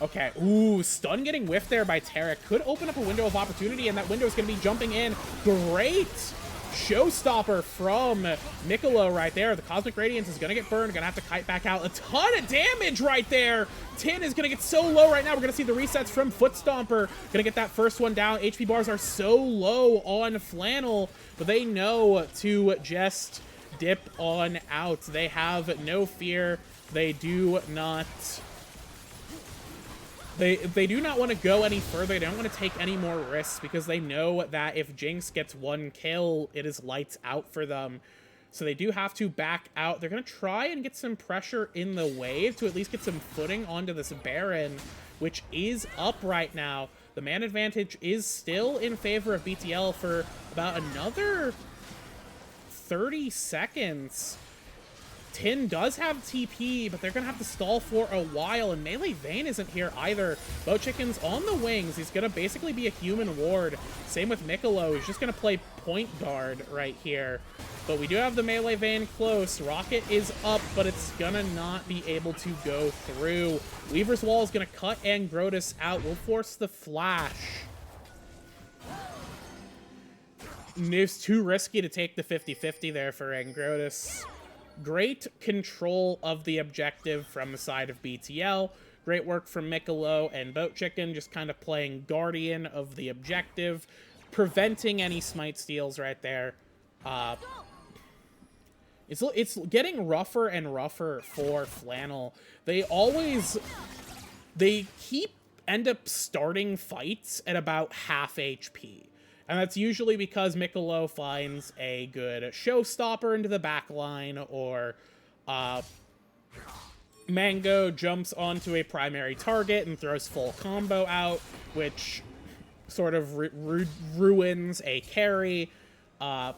Okay. Ooh, stun getting whiffed there by Tarek. Could open up a window of opportunity, and that window is going to be jumping in. Great showstopper from Mikkolo right there. The Cosmic Radiance is going to get burned. Going to have to kite back out. A ton of damage right there. Tin is going to get so low right now. We're going to see the resets from Foot Stomper. Going to get that first one down. HP bars are so low on Flannel, but they know to just dip on out. They have no fear. They do not... They do not want to go any further. They don't want to take any more risks because they know that if Jinx gets 1 kill, it is lights out for them. So they do have to back out. They're going to try and get some pressure in the wave to at least get some footing onto this Baron, which is up right now. The man advantage is still in favor of BTL for about another 30 seconds. Tin does have TP, but they're going to have to stall for a while, and Melee Vayne isn't here either. Boat Chicken's on the wings. He's going to basically be a human ward. Same with Mikkolo. He's just going to play point guard right here. But we do have the Melee Vayne close. Rocket is up, but it's going to not be able to go through. Weaver's Wall is going to cut Angrotus out. We'll force the flash. It's too risky to take the 50-50 there for Angrotus. Great control of the objective from the side of BTL. Great work from Mikkolo and Boat Chicken, just kind of playing guardian of the objective, preventing any smite steals right there. It's getting rougher and rougher for Flannel. They end up starting fights at about half HP. And that's usually because Mikkolo finds a good showstopper into the back line, or Mango jumps onto a primary target and throws full combo out, which sort of ruins a carry. But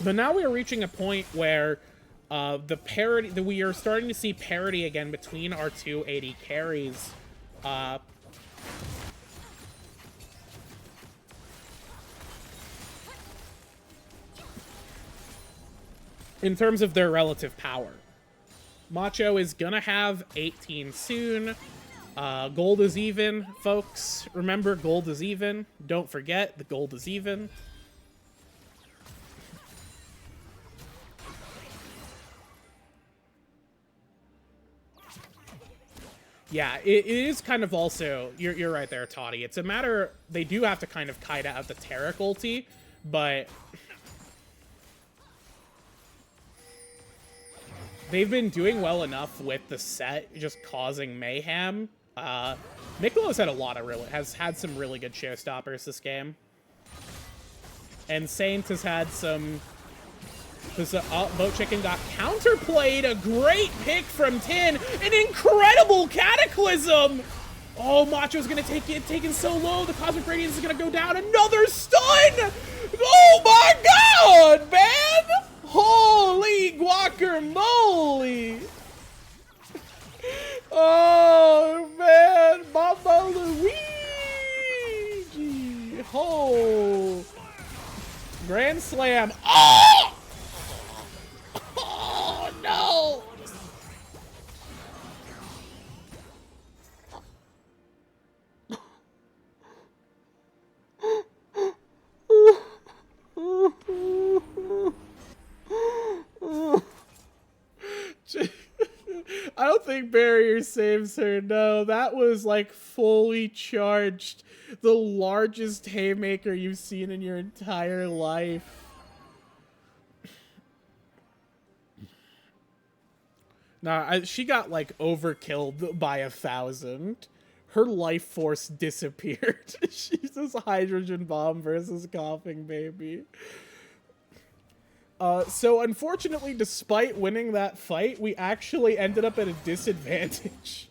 now we are reaching a point where we are starting to see parity again between our two AD carries. In terms of their relative power. Macho is gonna have 18 soon. Gold is even, folks. Remember, gold is even. Don't forget, the gold is even. Yeah, it is kind of also... You're right there, Toddy. It's a matter... They do have to kind of kite out the Tarek ulti, but... They've been doing well enough with the set just causing mayhem. Mikkolo's has had some really good showstoppers this game. And Saint has had some... Boat Chicken got counterplayed. A great pick from Tin. An incredible Cataclysm! Oh, Macho's gonna take it, taken so low. The Cosmic Radiance is gonna go down. Another stun! Oh my god, man! Holy guacamole! Oh man, Mama Luigi! Oh! Grand Slam. Oh! Oh no! I don't think barrier saves her. No, that was like fully charged. The largest haymaker you've seen in your entire life. Nah, she got like overkilled by 1,000. Her life force disappeared. She's this hydrogen bomb versus coughing baby. So unfortunately, despite winning that fight, we actually ended up at a disadvantage.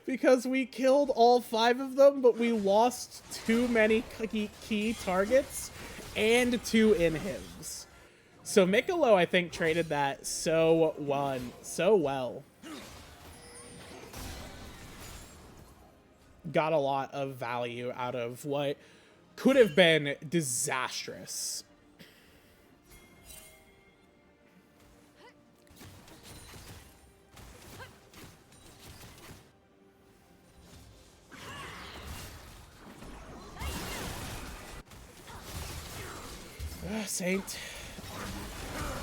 Because we killed all 5 of them, but we lost too many key targets and 2 inhibs. So Mikkolo, I think, traded that so well. Got a lot of value out of what could have been disastrous.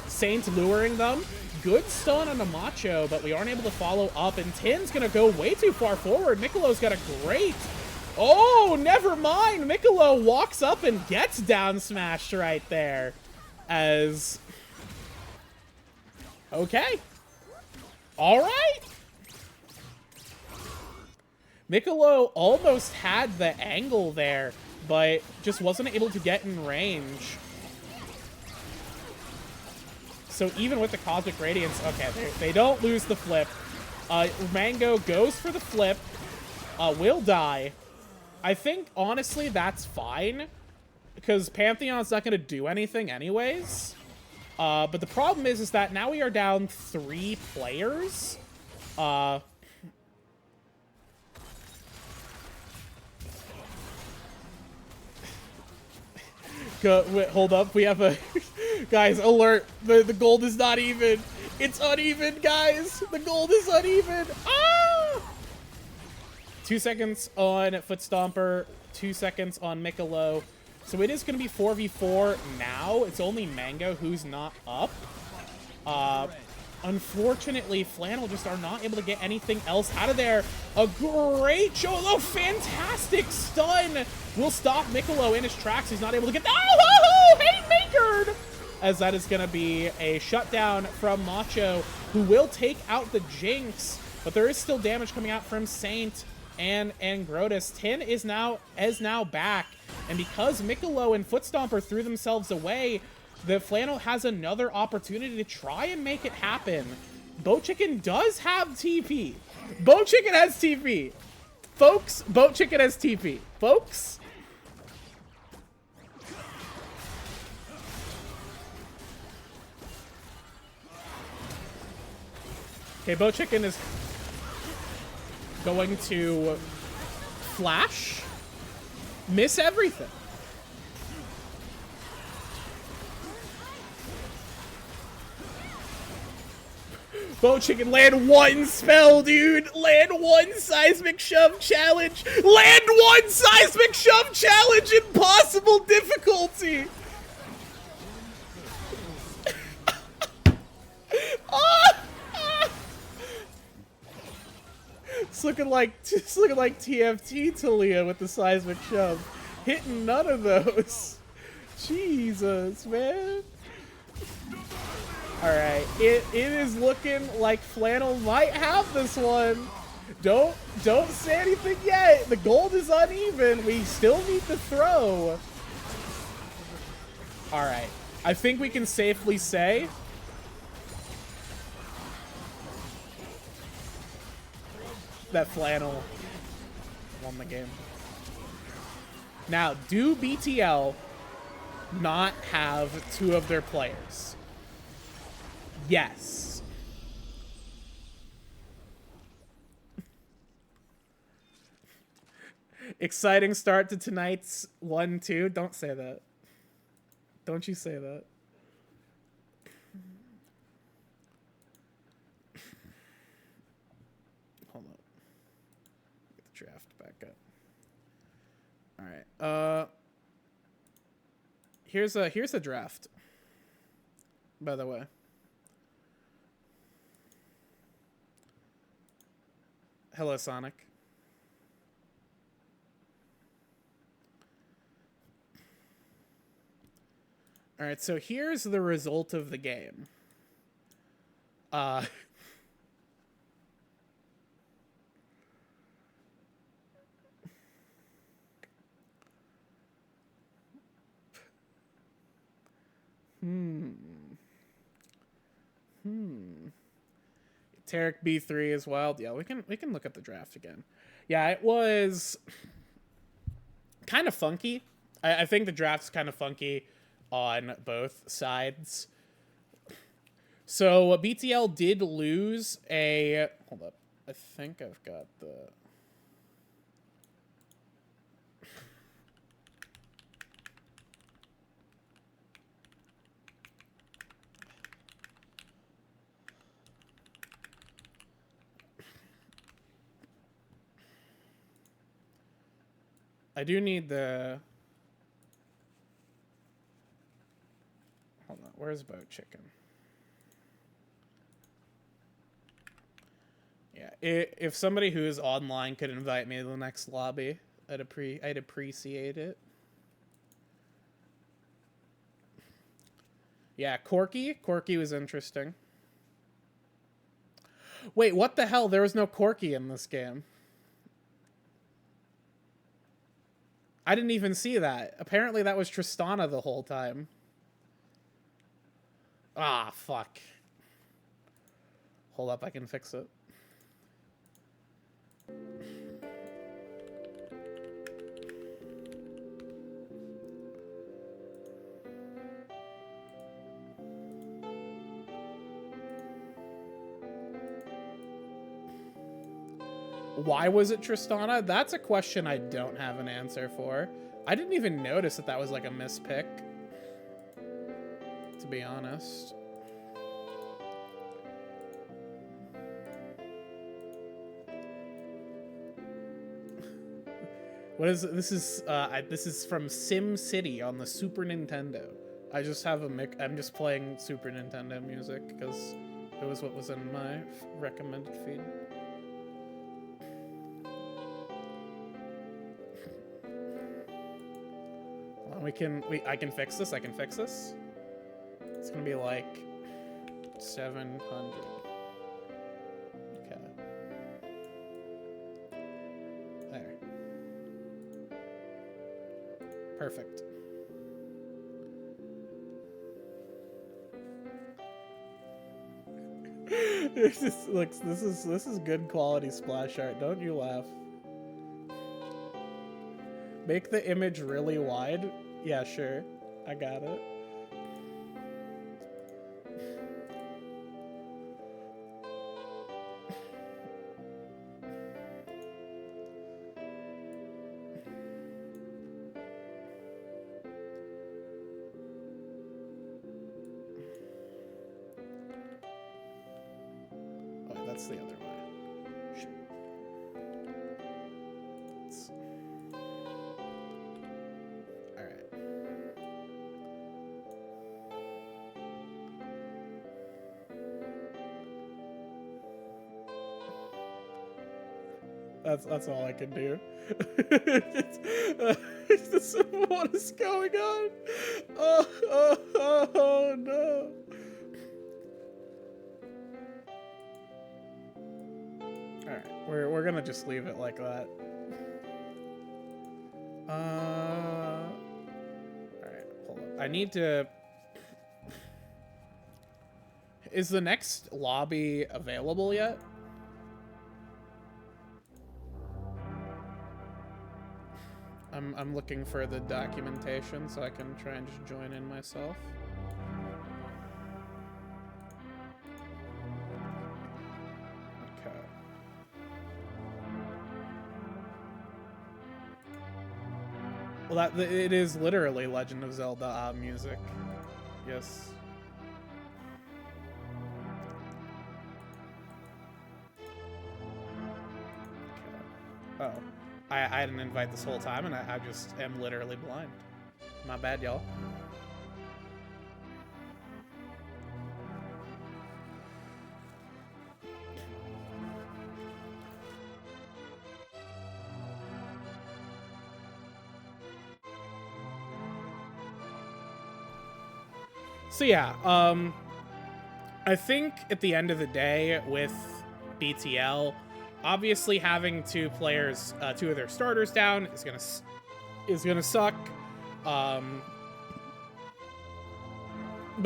Saint luring them. Good stun on the Macho, but we aren't able to follow up, and Tin's gonna go way too far forward. Mikkolo's got a great... Oh, never mind! Mikkolo walks up and gets down smashed right there. As... Okay. Alright! Mikkolo almost had the angle there, but just wasn't able to get in range. So even with the Cosmic Radiance, okay, they don't lose the flip. Mango goes for the flip, will die. I think, honestly, that's fine, because Pantheon's not going to do anything anyways. But the problem is that now we are down 3 players. Wait, hold up, we have a... Guys, alert! The gold is not even! It's uneven, guys! The gold is uneven! Ah! 2 seconds on Foot Stomper, 2 seconds on Mikkolo. So it is going to be 4v4 now. It's only Mango who's not up. Unfortunately, Flannel just are not able to get anything else out of there. A great show. Oh, fantastic stun will stop Mikkolo in his tracks. He's not able to get... Oh, haymaker! As that is going to be a shutdown from Macho, who will take out the Jinx. But there is still damage coming out from Saint and Grotus. Tin is now back. And because Mikkolo and Foot Stomper threw themselves away, the Flannel has another opportunity to try and make it happen. Boat Chicken does have TP. Boat Chicken has TP. Folks, Boat Chicken has TP. Folks. Okay, Boat Chicken is going to flash. Miss everything. Boat Chicken, land 1 spell, dude! Land 1 seismic shove challenge! Land 1 seismic shove challenge! Impossible difficulty! It's looking like TFT Talia with the seismic shove. Hitting none of those. Jesus, man. Alright, it is looking like Flannel might have this one. Don't say anything yet. The gold is uneven. We still need to throw. Alright, I think we can safely say that Flannel won the game. Now, do BTL not have 2 of their players? Yes. Exciting start to tonight's 1-2. Don't say that. Don't you say that. Hold on. Get the draft back up. All right. Here's a draft. By the way. Hello, Sonic. All right, so here's the result of the game. Tarek B3 is wild. Yeah, we can look at the draft again. Yeah, it was kind of funky. I think the draft's kind of funky on both sides. So BTL did lose a... Hold up. I think I've got the... I do need the... Hold on. Where's Boat Chicken? Yeah, if somebody who is online could invite me to the next lobby, I'd appreciate it. Yeah, Corky was interesting. Wait, what the hell? There was no Corky in this game. I didn't even see that. Apparently that was Tristana the whole time. Ah, fuck. Hold up, I can fix it. Why was it Tristana? That's a question I don't have an answer for. I didn't even notice that was like a mispick, to be honest. What is it? This is from Sim City on the Super Nintendo. I just have I'm just playing Super Nintendo music because it was what was in my recommended feed. I can fix this. I can fix this. It's gonna be like 700. Okay. There. Perfect. This is good quality splash art. Don't you laugh. Make the image really wide. Yeah, sure. I got it. Oh, that's the other way. Sure. That's all I can do. What is going on? Oh no. Alright, we're gonna just leave it like that. Alright, hold up. I need to... Is the next lobby available yet? I'm looking for the documentation so I can try and just join in myself. Okay. Well, it is literally Legend of Zelda music. Yes. Okay. Oh. I didn't invite this whole time, and I just am literally blind. My bad, y'all. So yeah, I think at the end of the day with BTL, obviously having two of their starters down is gonna suck. But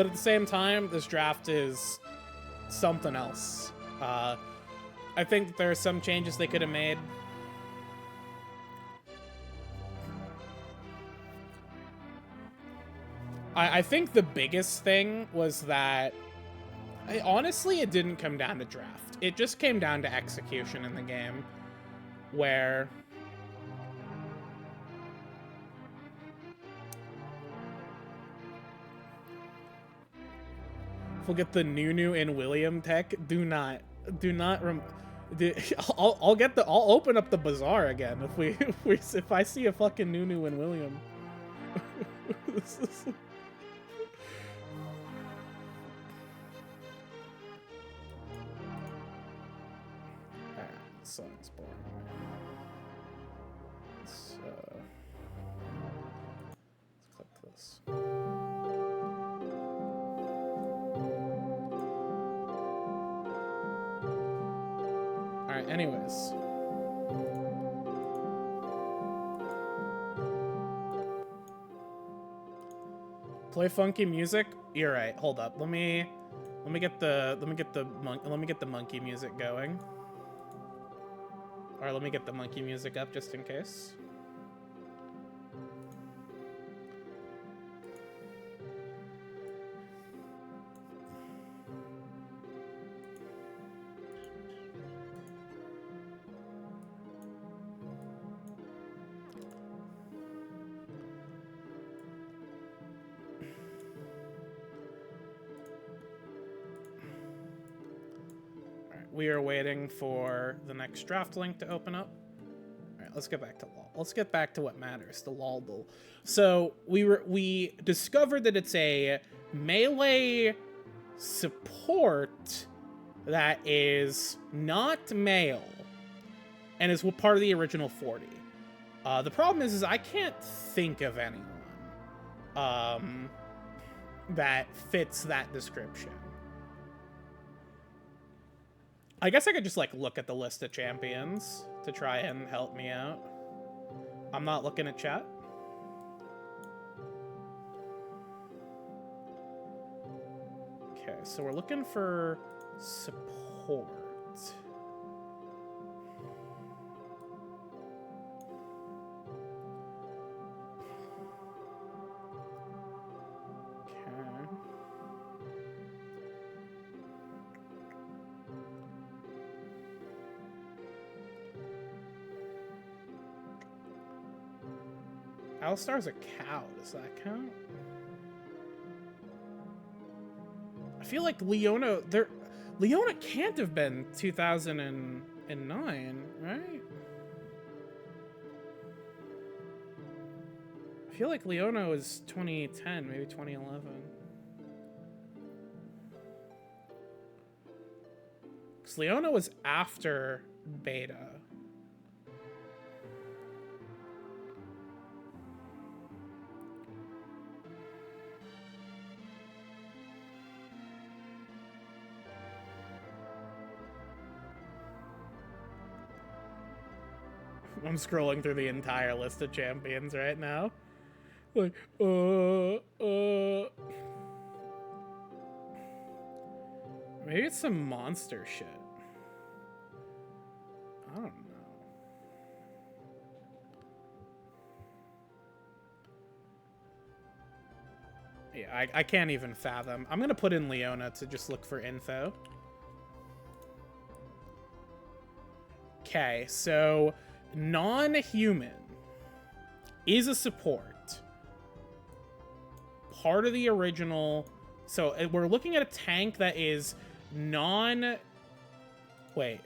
at the same time, this draft is something else. I think there are some changes they could have made. I think the biggest thing was that, honestly, it didn't come down to draft. It just came down to execution in the game, where we'll get the Nunu and William tech. I'll open up the bazaar again if I see a fucking Nunu and William. Song's boring. Let's click this. Alright, anyways. Play funky music? You're right, hold up. Let me get the monkey music going. Or let me get the monkey music up just in case. We are waiting for the next draft link to open up. All right, let's get back to LOL. Let's get back to what matters, the LOL. So we discovered that it's a melee support that is not male and is part of the original 40. The problem is I can't think of anyone that fits that description. I guess I could just, like, look at the list of champions to try and help me out. I'm not looking at chat. Okay, so we're looking for support. Alistar's a cow. Does that count? I feel like Leona can't have been 2009, right? I feel like Leona was 2010, maybe 2011. Because Leona was after beta. I'm scrolling through the entire list of champions right now. Like, maybe it's some monster shit. I don't know. I can't even fathom. I'm gonna put in Leona to just look for info. Okay, so non-human is a support. Part of the original. So we're looking at a tank that is non... Wait.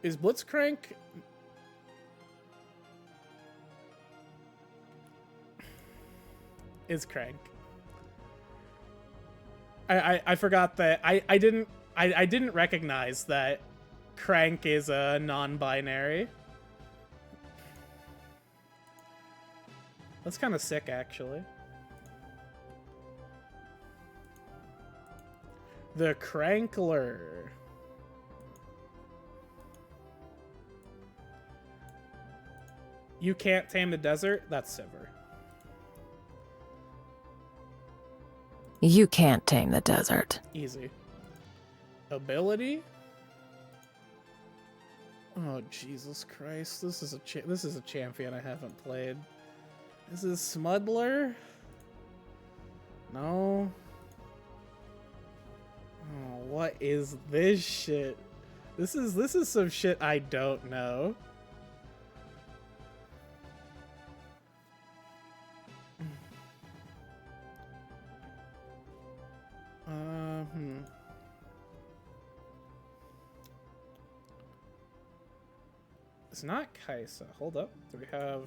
Is Blitzcrank... Is Crank. I forgot that I didn't recognize that Crank is a non-binary. That's kind of sick, actually. The Crankler. You can't tame the desert? That's Sivir. You can't tame the desert. Easy. Ability? Oh, Jesus Christ. This is a champion I haven't played. This is Smudler? No. Oh, what is this shit? This is some shit I don't know. It's not Kaisa. Hold up. Do we have...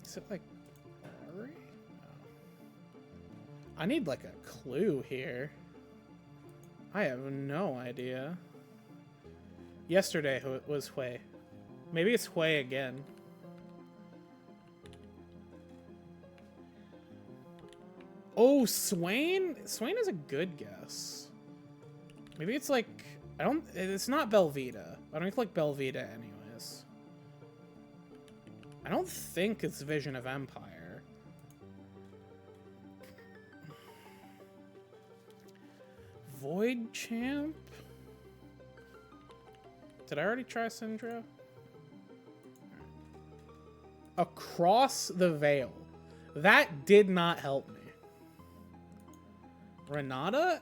Is it like Ari? Oh. I need like a clue here. I have no idea. Yesterday it was Hui. Maybe it's Hui again. Oh, Swain? Swain is a good guess. Maybe it's like... It's not Belvita. I don't like Belvita anyways. I don't think it's Vision of Empire. Void Champ? Did I already try Syndra? Across the Veil. That did not help me. Renata?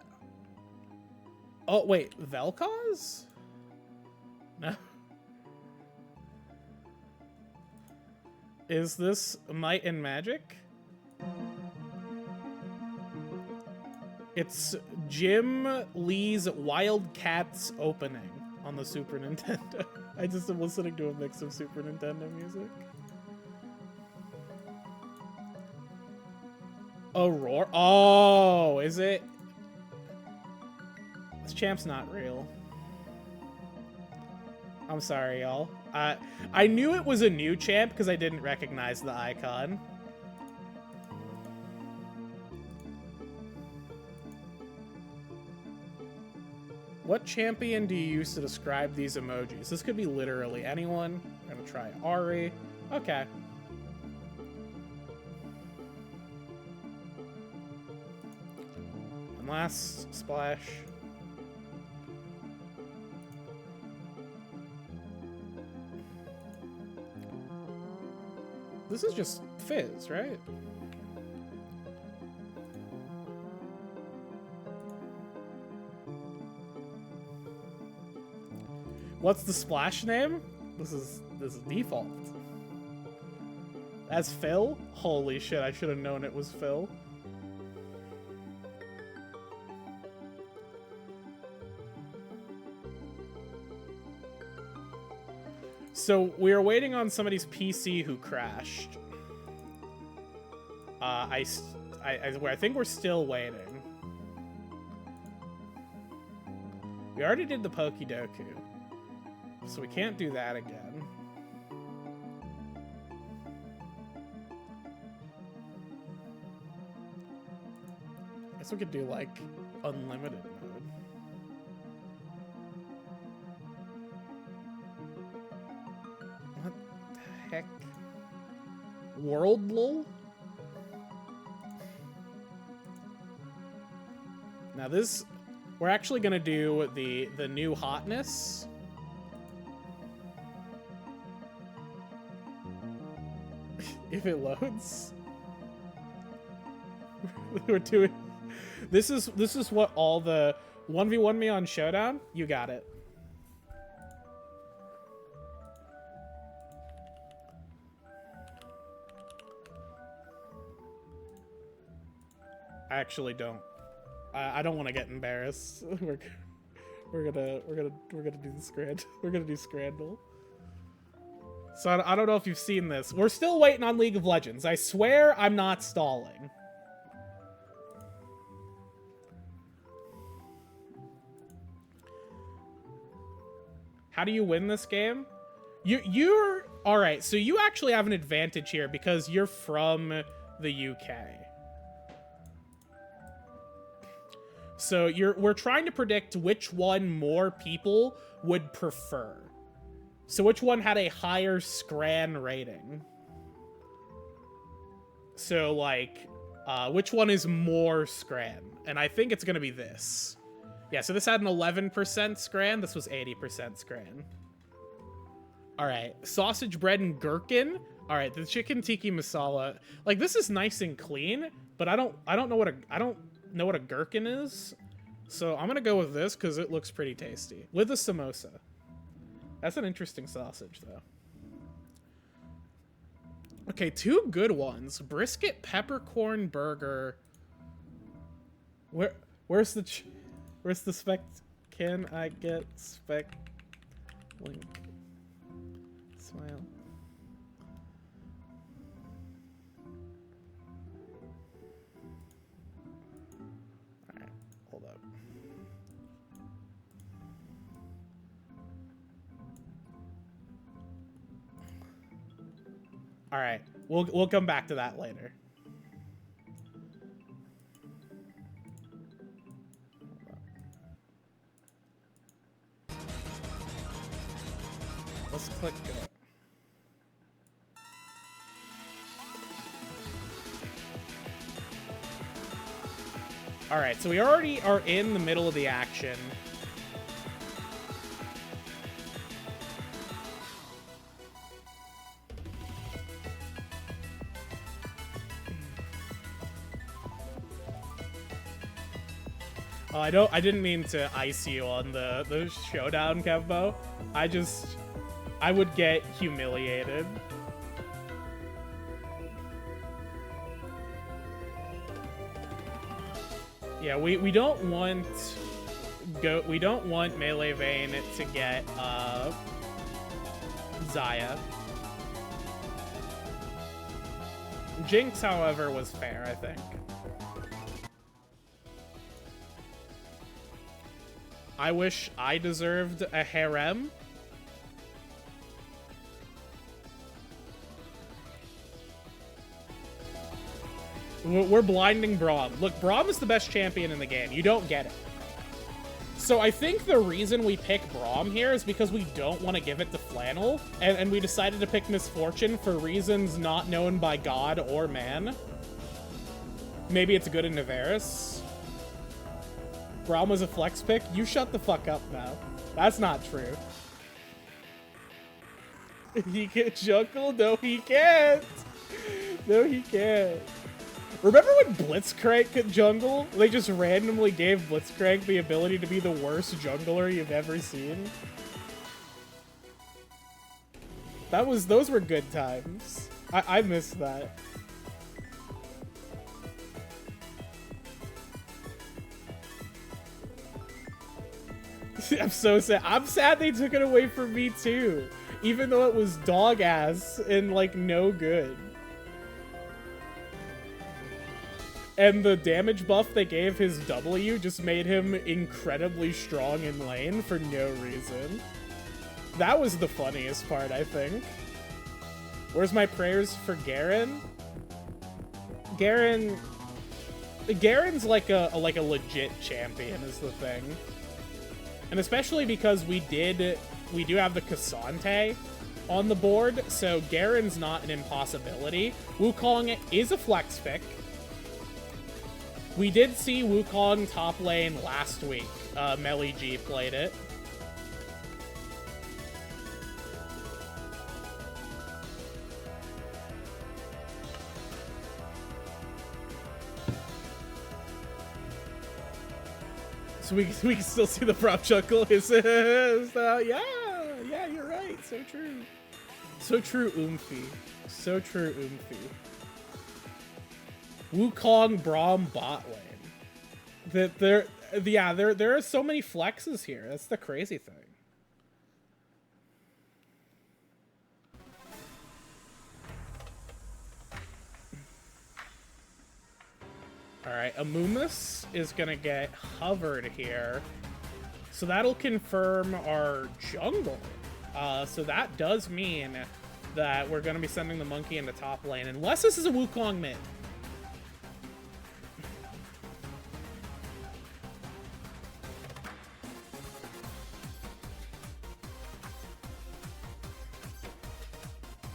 Oh, wait. Vel'Koz? No. Is this Might and Magic? It's Jim Lee's Wildcats opening on the Super Nintendo. I just am listening to a mix of Super Nintendo music. Aurora? Oh, is it? This champ's not real. I'm sorry, y'all. I knew it was a new champ because I didn't recognize the icon. What champion do you use to describe these emojis? This could be literally anyone. I'm gonna try Ari. Okay. And last splash. This is just Fizz, right? What's the splash name? This is default. As Phil? Holy shit, I should have known it was Phil. So we are waiting on somebody's PC who crashed. I think we're still waiting. We already did the Pokidoku, so we can't do that again. I guess we could do like unlimited mode. What the heck? World lull? Now this We're actually gonna do the new hotness. If it loads. We're doing this is what all the 1v1 me on Showdown. You got it. I actually don't. I don't want to get embarrassed. We're gonna do the scrand. We're gonna do Scrandle. So I don't know if you've seen this. We're still waiting on League of Legends. I swear I'm not stalling. How do you win this game? You're all right. So you actually have an advantage here because you're from the UK. So we're trying to predict which one more people would prefer. So which one had a higher Scran rating? So like, which one is more Scran? And I think it's gonna be this. Yeah, so this had an 11% Scran. This was 80% Scran. All right, sausage bread and gherkin. All right, the chicken tiki masala. Like this is nice and clean, but I don't know what a gherkin is. So I'm gonna go with this because it looks pretty tasty with a samosa. That's an interesting sausage, though. Okay, two good ones. Brisket peppercorn burger. Where's the spec? Can I get spec link? Smile. All right, hold up. All right, we'll come back to that later. Let's click go. All right, so we already are in the middle of the action. I didn't mean to ice you on the showdown, Kevbo. I would get humiliated. Yeah, we don't want Melee Vayne to get Xayah. Jinx, however, was fair, I think. I wish I deserved a harem. We're blinding Braum. Look, Braum is the best champion in the game. You don't get it. So I think the reason we pick Braum here is because we don't want to give it to Flannel, and we decided to pick Misfortune for reasons not known by God or man. Maybe it's good in Navarus. Braum was a flex pick? You shut the fuck up now. That's not true. He can jungle? No, he can't. No, he can't. Remember when Blitzcrank could jungle? They just randomly gave Blitzcrank the ability to be the worst jungler you've ever seen. Those were good times. I missed that. I'm so sad. I'm sad they took it away from me too. Even though it was dog ass and like no good. And the damage buff they gave his W just made him incredibly strong in lane for no reason. That was the funniest part, I think. Where's my prayers for Garen? Garen's like a legit champion is the thing. And especially because we do have the Cassante on the board, so Garen's not an impossibility. Wukong is a flex pick. We did see Wukong top lane last week. Melly G played it. So we can still see the prop chuckle. Yeah, you're right. So true. So true, Oomphy. So true, Oomphy. Wukong Braum bot lane. There are so many flexes here. That's the crazy thing. Alright, Amumus is gonna get hovered here. So that'll confirm our jungle. So that does mean that we're gonna be sending the monkey into top lane. Unless this is a Wukong mid.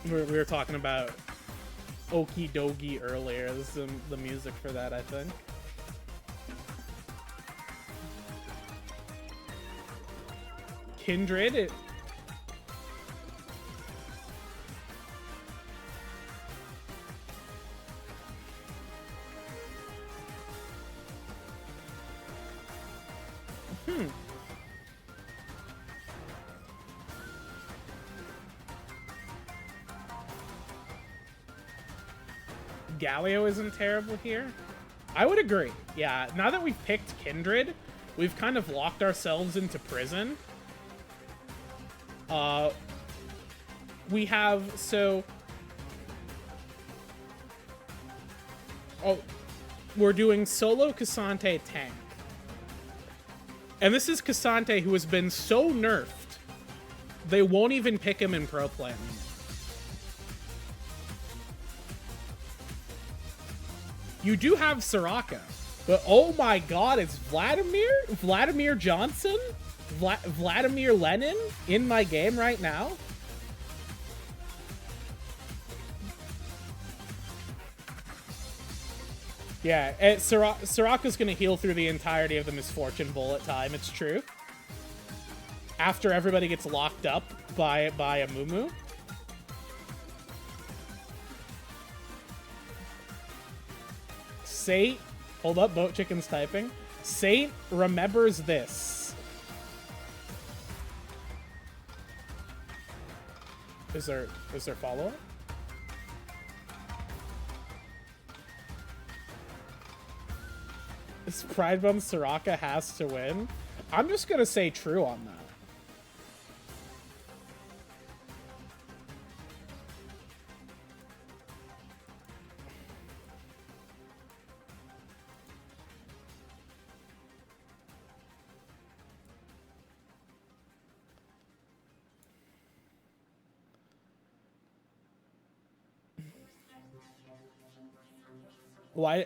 We were talking about Okie Dokie earlier. This is the music for that, I think. Kindred. Galio isn't terrible here. I would agree. Yeah, now that we've picked Kindred, we've kind of locked ourselves into prison. We have, so... Oh, we're doing solo Cassante tank. And this is Cassante, who has been so nerfed, they won't even pick him in pro play anymore. You do have Soraka, but oh my god, it's Vladimir Johnson? Vladimir Lenin in my game right now? Yeah, Soraka's gonna heal through the entirety of the Misfortune bullet time, it's true. After everybody gets locked up by a Mumu. Saint, hold up, Boat Chicken's typing. Saint remembers this. Is there follow-up? This Pride Bum Soraka has to win. I'm just gonna say true on that.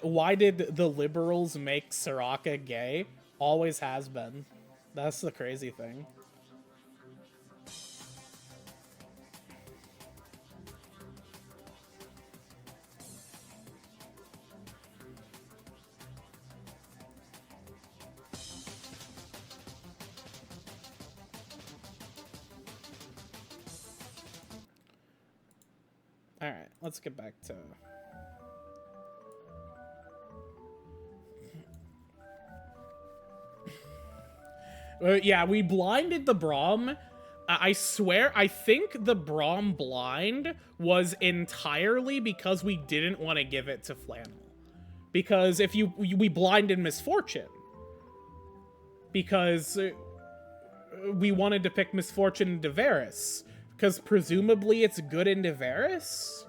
Why did the liberals make Soraka gay? Always has been. That's the crazy thing. All right, let's get back to... yeah, we blinded the Braum. I swear, I think the Braum blind was entirely because we didn't want to give it to Flannel. Because if we blinded Misfortune. Because we wanted to pick Misfortune into Varus. Because presumably it's good into Varus?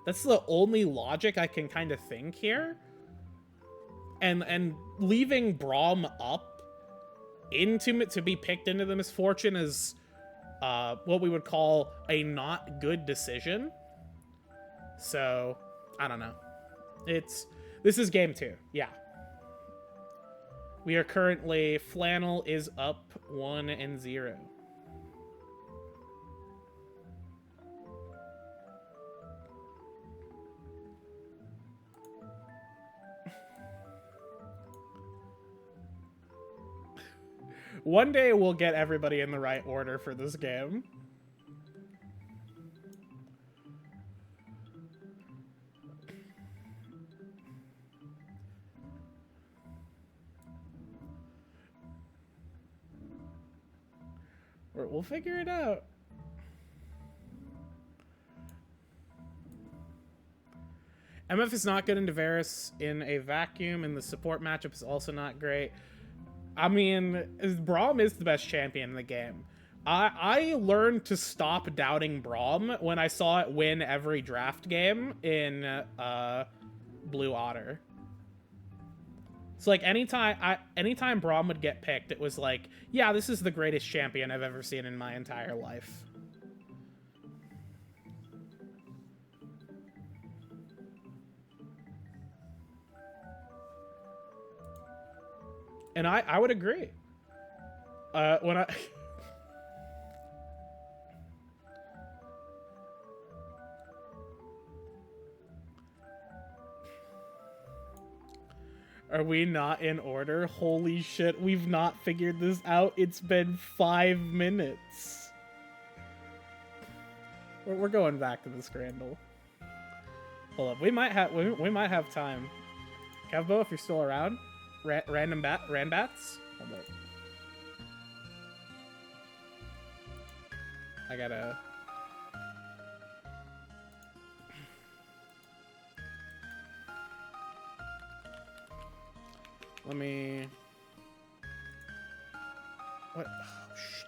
That's the only logic I can kind of think here. And leaving Braum up into it to be picked into the Misfortune is what we would call a not good decision. So, I don't know. This is game 2. Yeah. We are currently, Flannel is up 1-0. One day we'll get everybody in the right order for this game. We'll figure it out. MF is not good into Varus in a vacuum, and the support matchup is also not great. I mean, Braum is the best champion in the game. I learned to stop doubting Braum when I saw it win every draft game in Blue Otter. So like anytime Braum would get picked, it was like, yeah, this is the greatest champion I've ever seen in my entire life. And I would agree. When I Are we not in order? Holy shit, we've not figured this out. It's been 5 minutes. We're going back to the Scrandle. Hold up, we might have time. Kevbo, if you're still around. Ranbats? Hold up. I gotta... Let me... What? Oh, shit.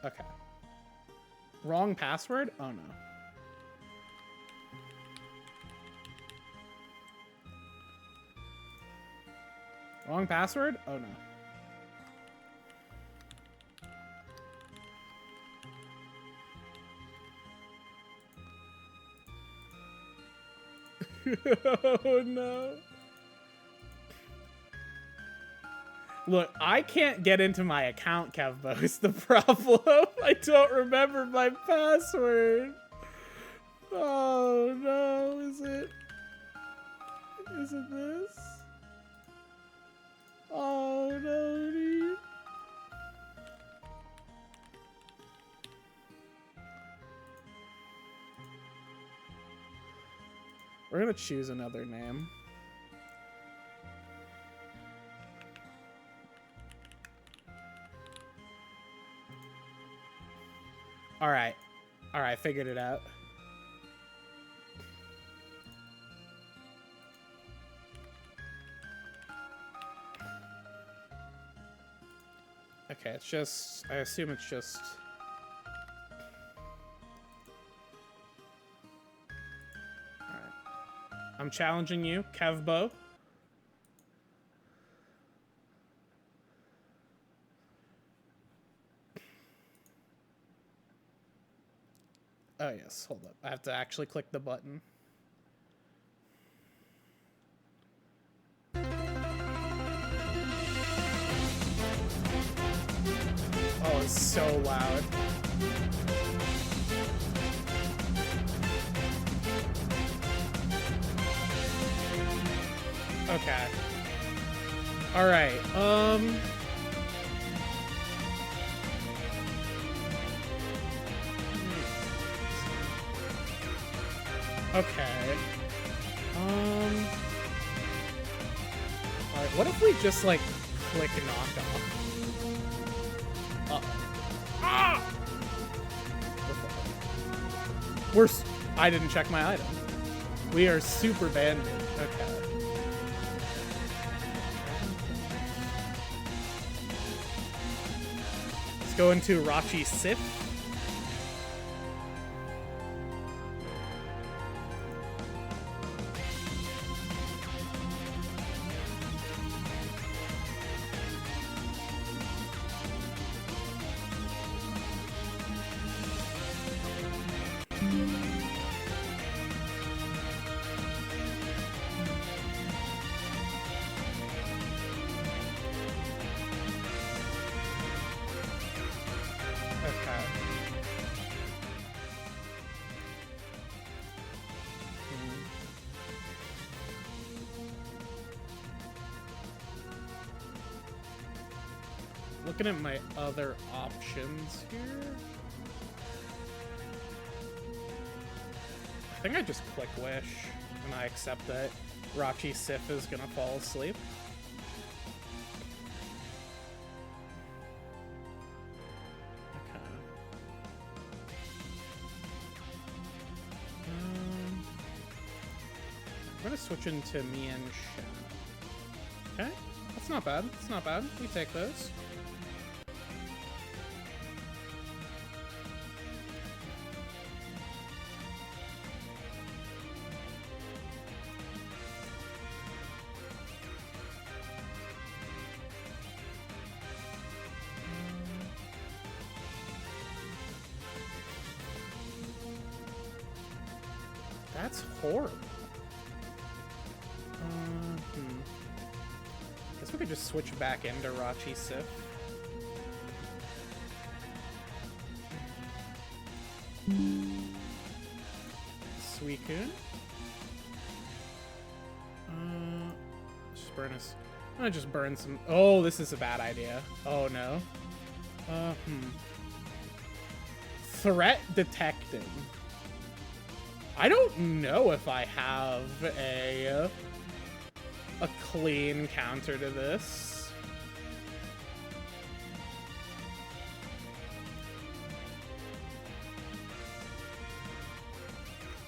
Okay. Wrong password? Oh, no. Wrong password? Oh, no. Oh, no. Look, I can't get into my account, Kevbo. It's the problem. I don't remember my password. Oh, no. Is it this? Oh, no, dude. We're gonna choose another name. Alright. Alright, figured it out. Okay, it's just... I assume it's just... I'm challenging you, Kevbo. Oh yes, hold up. I have to actually click the button. Oh, it's so loud. Okay. All right. Okay. All right. What if we just like click knockoff? Ah! I didn't check my item. We are super banded. Okay. Let's go into Rachi Sif. Okay. looking at my other options here. I think I just click Wish, and I accept that Rachi Sif is gonna fall asleep. Okay. I'm gonna switch into me and Shen. Okay, that's not bad. That's not bad. We take those. That's horrible. Guess we could just switch back into Rachi Sif. Suicune. Just burn us. I'm gonna just burn some. Oh, this is a bad idea. Oh no. Threat detecting. I don't know if I have a clean counter to this.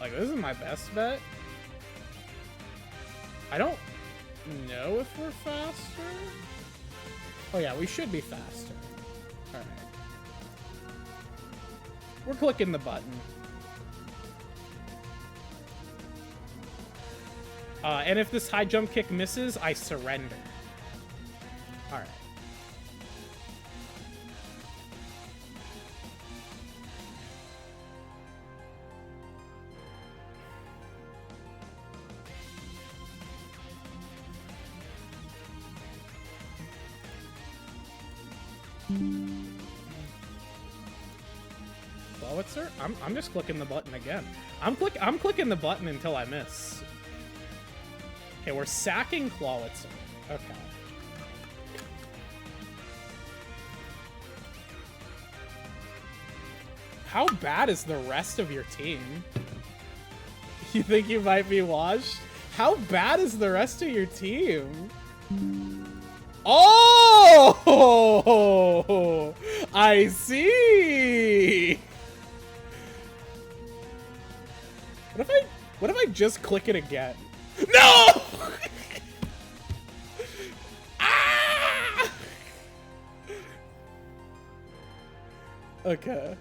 Like, this is my best bet. I don't know if we're faster. Oh yeah, we should be faster. Alright. We're clicking the button. And if this high jump kick misses, I surrender. Alright. Flowitzer? I'm just clicking the button again. I'm clicking the button until I miss. Okay, we're sacking Clawitzer. Okay. How bad is the rest of your team? You think you might be washed? How bad is the rest of your team? Oh! I see! What if I just click it again? No! Ah! Okay.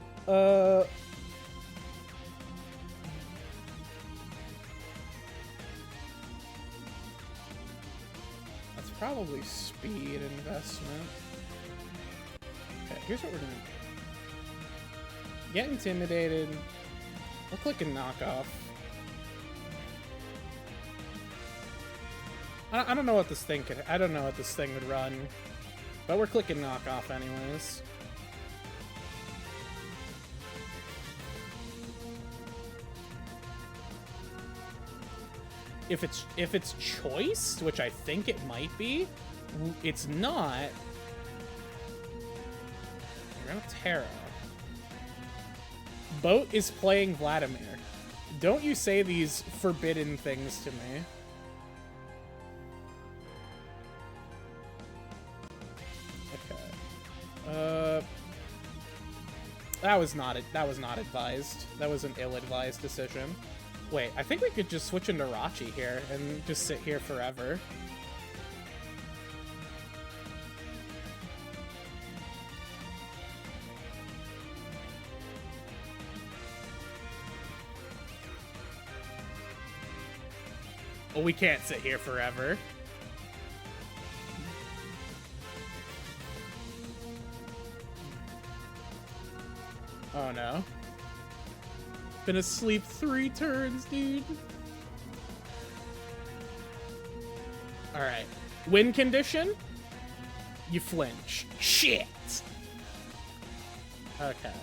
That's probably speed investment. Okay, here's what we're gonna do. Get intimidated. We're clicking knockoff. I don't know what this thing could. I don't know what this thing would run, but we're clicking knockoff anyways. If it's choiced, which I think it might be, it's not. We're gonna Terra. Boat is playing Vladimir. Don't you say these forbidden things to me. That was not advised. That was an ill-advised decision. Wait, I think we could just switch into Rachi here and just sit here forever. Well, we can't sit here forever. Oh no. Been asleep 3 turns, dude. Alright. Win condition? You flinch. Shit! Okay.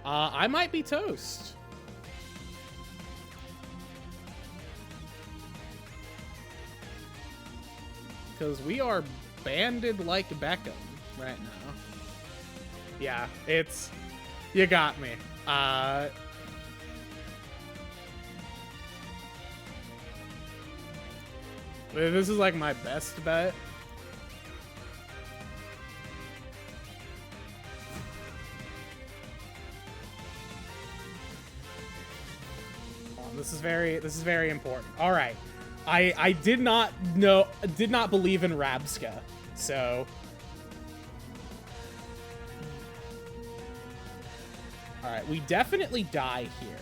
I might be toast. because we are banded like Beckham right now. Yeah, it's... You got me. This is like my best bet. This is very important. All right, I did not believe in Rabska, so all right, we definitely die here.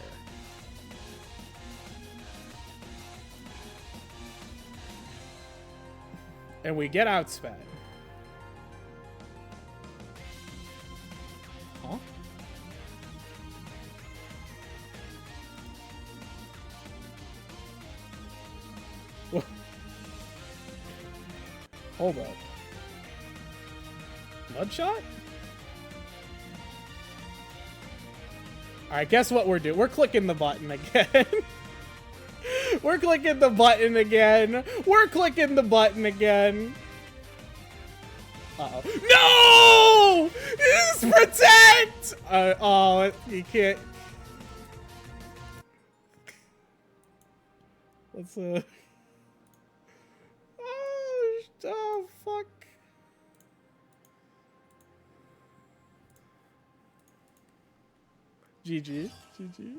And we get outsped. Huh? Hold up. Mudshot? Alright, guess what we're doing? We're clicking the button again. We're clicking the button again. We're clicking the button again. Uh-oh. No! This is protect! Oh, you can't. Let's, Oh, fuck. GG. GG.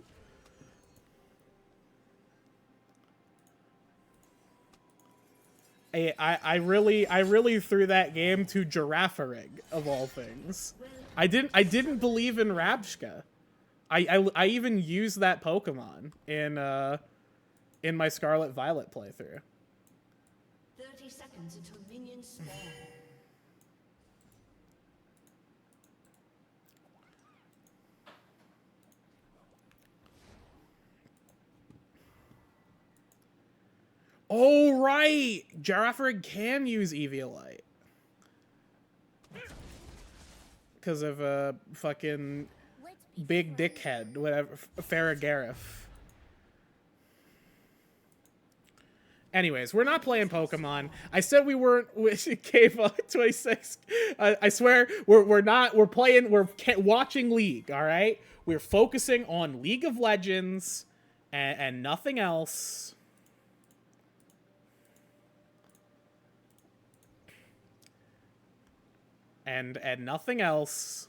I really threw that game to Giraffarig, of all things. I didn't believe in Rabshka. I even used that Pokemon in my Scarlet Violet playthrough. 30 seconds until minions spawn. Oh, right! Giraffarig can use Eviolite. Because of a fucking big dickhead, whatever, Farragariff. Anyways, we're not playing Pokemon. I said we weren't. Cave 26. I swear, we're not. We're playing. We're watching League. All right. We're focusing on League of Legends and nothing else. And nothing else.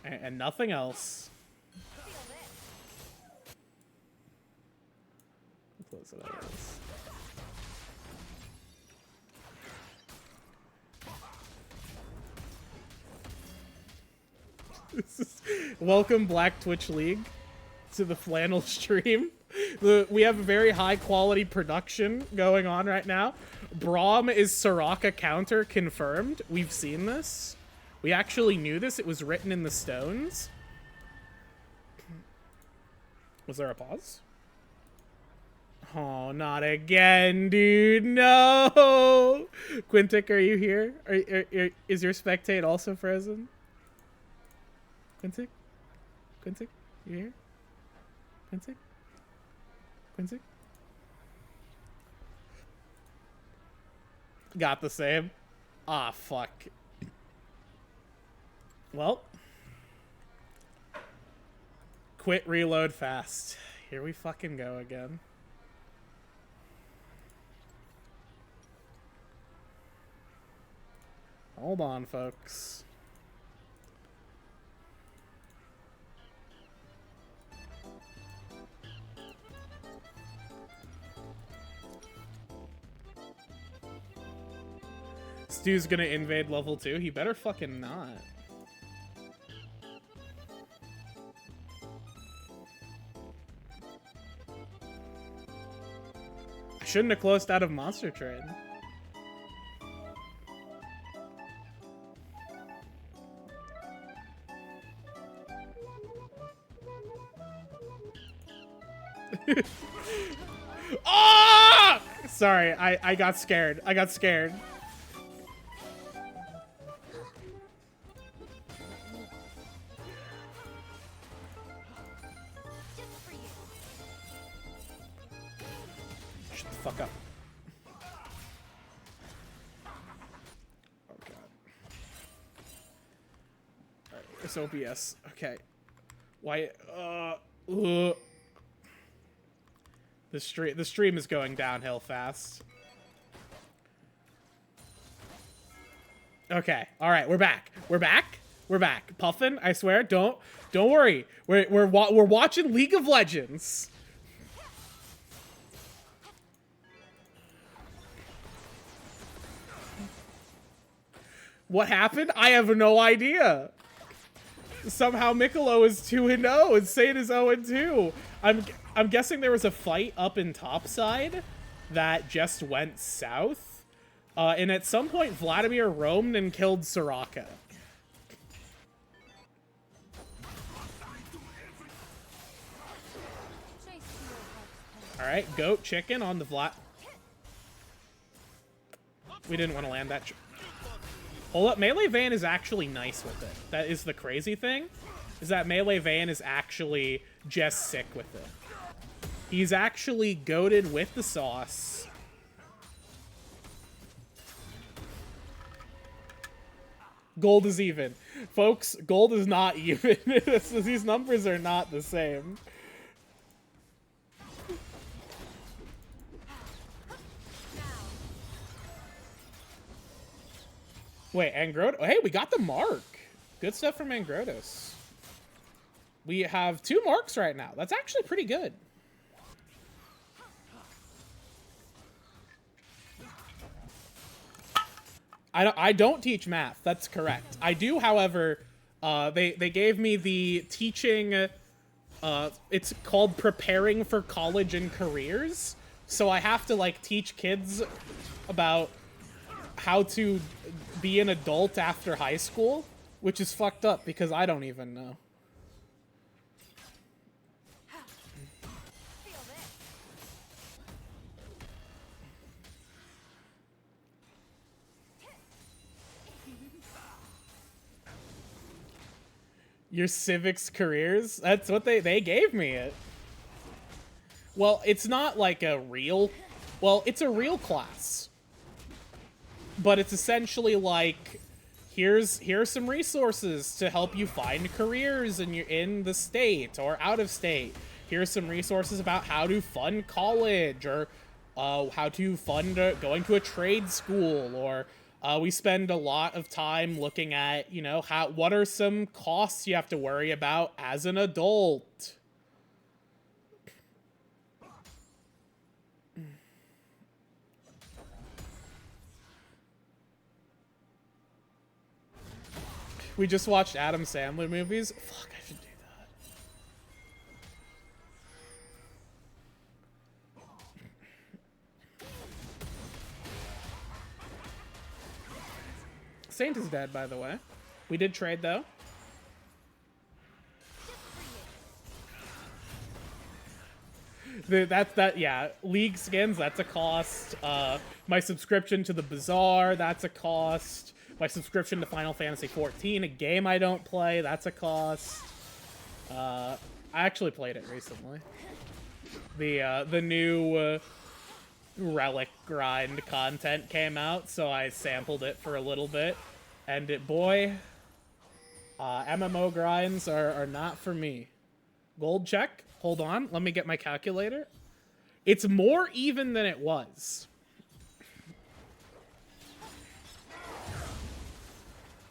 And nothing else. Close it out. Welcome, Black Twitch League, to the Flannel stream. We have a very high quality production going on right now. Braum is Soraka counter confirmed. We've seen this. We actually knew this. It was written in the stones. Was there a pause? Oh, not again, dude. No. Quintic, are you here? Is your spectate also frozen? Quintic? Quintic? You here? Quintic? Quincy? Got the same. Ah, fuck. Well. Quit, reload, fast. Here we fucking go again. Hold on, folks. Stu's gonna invade level 2. He better fucking not. I shouldn't have closed out of Monster Trade. Ah! Sorry, I got scared. I got scared. Shut the fuck up. It's OBS. Okay. Why? The stream is going downhill fast. Okay. All right. We're back. We're back. We're back. Puffin, I swear. Don't worry. We're watching League of Legends. What happened? I have no idea. Somehow Mikkolo is 2-0 and Saint is 0-2. I'm guessing there was a fight up in topside that just went south. And at some point Vladimir roamed and killed Soraka. Alright, goat chicken on the Vlad. We didn't want to land that. Hold up, Melee Van is actually nice with it. That is the crazy thing, is that Melee Van is actually just sick with it. He's actually goated with the sauce. Gold is even. Folks, gold is not even. These numbers are not the same. Wait, Angrodo. Hey, we got the mark. Good stuff from Angrodos. We have 2 marks right now. That's actually pretty good. I don't teach math. That's correct. I do, however, they gave me the teaching. It's called preparing for college and careers. So I have to like teach kids about how to be an adult after high school, which is fucked up because I don't even know. Your civics careers? That's what they gave me it. Well, it's not like a real... Well, it's a real class. But it's essentially like, here's some resources to help you find careers in the state or out of state. Here's some resources about how to fund college or how to fund going to a trade school, or we spend a lot of time looking at, you know, what are some costs you have to worry about as an adult. We just watched Adam Sandler movies. Fuck, I should do that. Saint is dead, by the way. We did trade, though. Yeah. League skins, that's a cost. My subscription to the Bazaar, that's a cost. My subscription to Final Fantasy XIV, a game I don't play, that's a cost. I actually played it recently. The new Relic grind content came out, so I sampled it for a little bit. And boy, MMO grinds are not for me. Gold check. Hold on, let me get my calculator. It's more even than it was.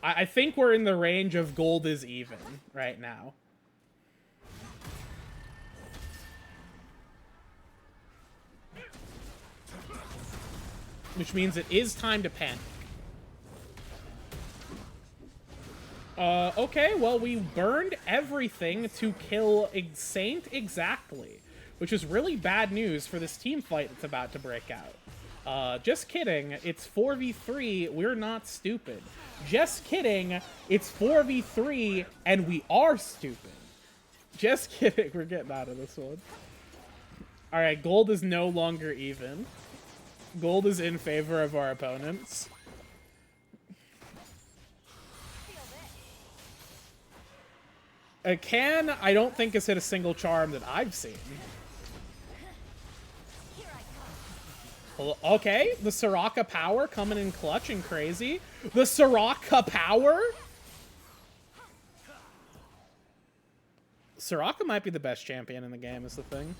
I think we're in the range of gold is even right now. Which means it is time to panic. Okay, well, we burned everything to kill Saint exactly, which is really bad news for this team fight that's about to break out. Just kidding, it's 4v3, we're not stupid. Just kidding, it's 4v3, and we are stupid. Just kidding, we're getting out of this one. Alright, gold is no longer even. Gold is in favor of our opponents. Can, I don't think has hit a single charm that I've seen. Okay, the Soraka power coming in clutch and crazy. The Soraka power? Soraka might be the best champion in the game, is the thing.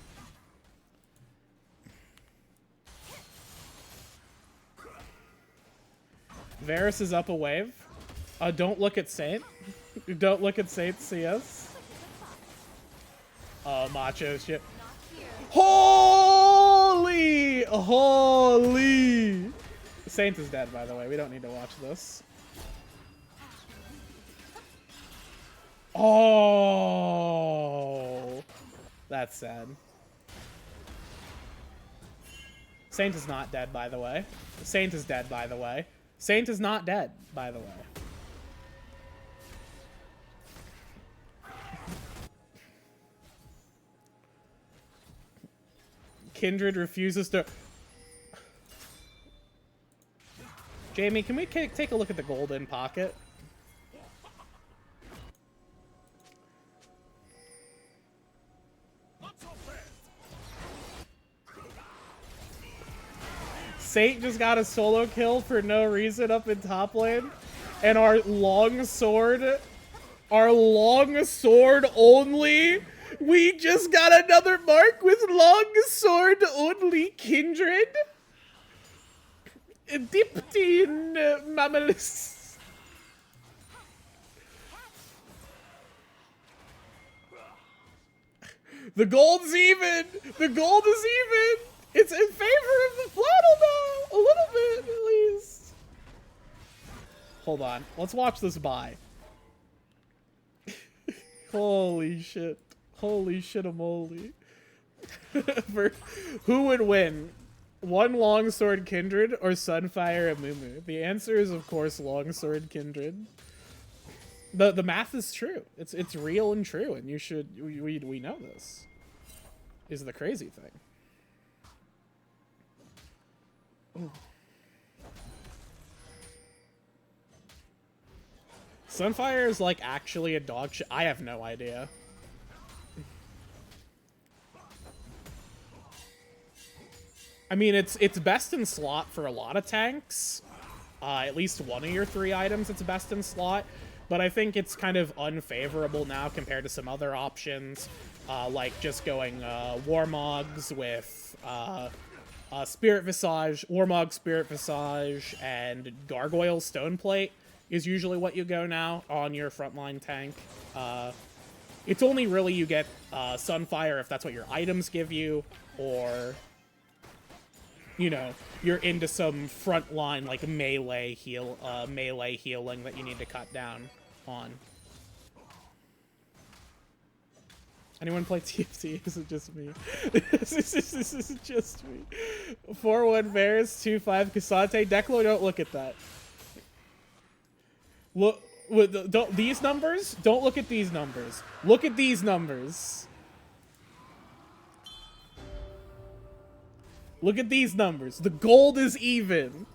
Varus is up a wave. Don't look at Saint. Don't look at Saint CS. Oh, macho shit. Holy! Holy! Saint is dead, by the way. We don't need to watch this. Oh! That's sad. Saint is not dead, by the way. Saint is dead, by the way. Saint is not dead, by the way. Kindred refuses to... Jamie, can we take a look at the golden pocket? Saint just got a solo kill for no reason up in top lane. And our long sword only, we just got another mark with long sword only Kindred. Dipped in Mamalus. The gold's even. The gold is even. It's in favor of the Flannel now. A little bit, at least. Hold on. Let's watch this buy. Holy shit. Holy shit-a-moly. Who would win? One Longsword Kindred or Sunfire Amumu? The answer is, of course, Longsword Kindred. The math is true. It's real and true, and you should... We know this. Is the crazy thing. Ooh. Sunfire is like actually a dog shit. I have no idea. I mean, it's best in slot for a lot of tanks. At least one of your 3 items it's best in slot. But I think it's kind of unfavorable now compared to some other options. Like just going Warmogs with Spirit Visage, Warmog Spirit Visage, and Gargoyle Stoneplate is usually what you go now on your frontline tank. It's only really you get Sunfire if that's what your items give you, or, you know, you're into some frontline like melee healing that you need to cut down on. Anyone play TFT? Is it just me? This is just me. 4-1 Varus, 2-5 Cassante. Declo, don't look at that. Look, don't these numbers? Don't look at these numbers. Look at these numbers. Look at these numbers. The gold is even.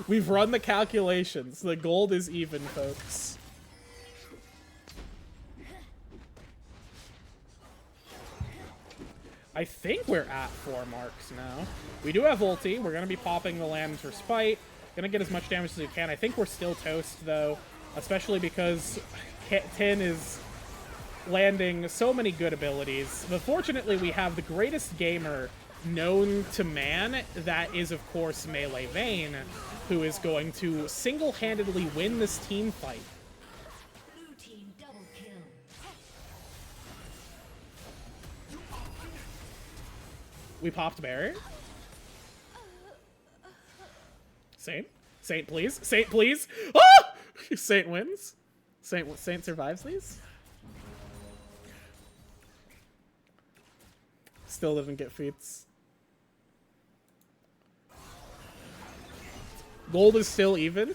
We've run the calculations. The gold is even, folks. I think we're at 4 marks now. We do have ulti. We're going to be popping the Lambs for Spite. Going to get as much damage as we can. I think we're still toast, though. Especially because Tin is landing so many good abilities. But fortunately, we have the greatest gamer known to man. That is, of course, Melee Vayne, who is going to single-handedly win this team fight. Blue team double kill. We popped barrier. Saint, please. Saint, please. Ah! Saint wins. Saint survives these. Still didn't get feats. Gold is still even.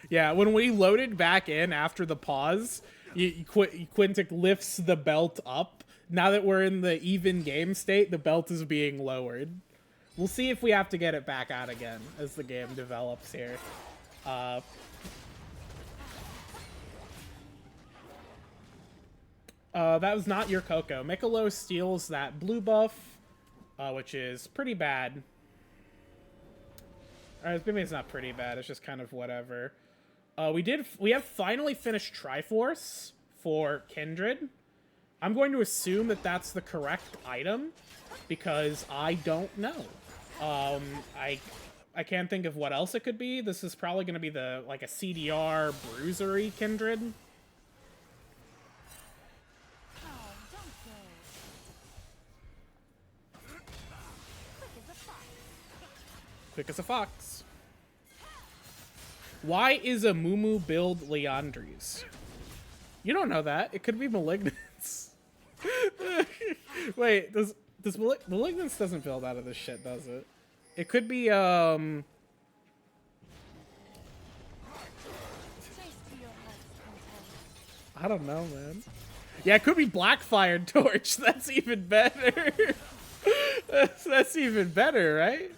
Yeah, when we loaded back in after the pause, Quintic lifts the belt up. Now that we're in the even game state, the belt is being lowered. We'll see if we have to get it back out again as the game develops here. That was not your Coco. Michelob steals that blue buff, which is pretty bad. Maybe it's not pretty bad. It's just kind of whatever. We have finally finished Triforce for Kindred. I'm going to assume that that's the correct item because I don't know. I can't think of what else it could be. This is probably going to be like a CDR bruisery Kindred. Quick as a fox. Why is a Mumu build Leandries? You don't know that. It could be Malignance. Wait, does Malignance doesn't build out of this shit, does it? It could be, I don't know, man. Yeah, it could be Blackfire Torch. That's even better. That's even better, right?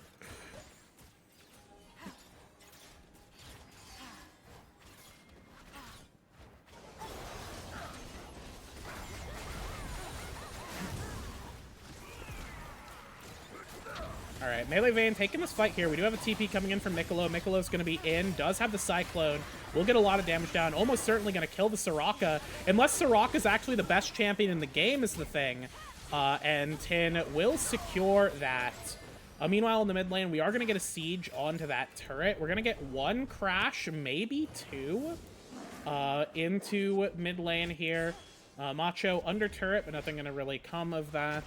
Alright, Melee Vayne taking this fight here. We do have a TP coming in from Michelob. Michelob's going to be in. Does have the Cyclone. Will get a lot of damage down. Almost certainly going to kill the Soraka. Unless Soraka's actually the best champion in the game is the thing. And Tin will secure that. Meanwhile, in the mid lane, we are going to get a siege onto that turret. We're going to get one crash, maybe two, into mid lane here. Macho under turret, but nothing going to really come of that.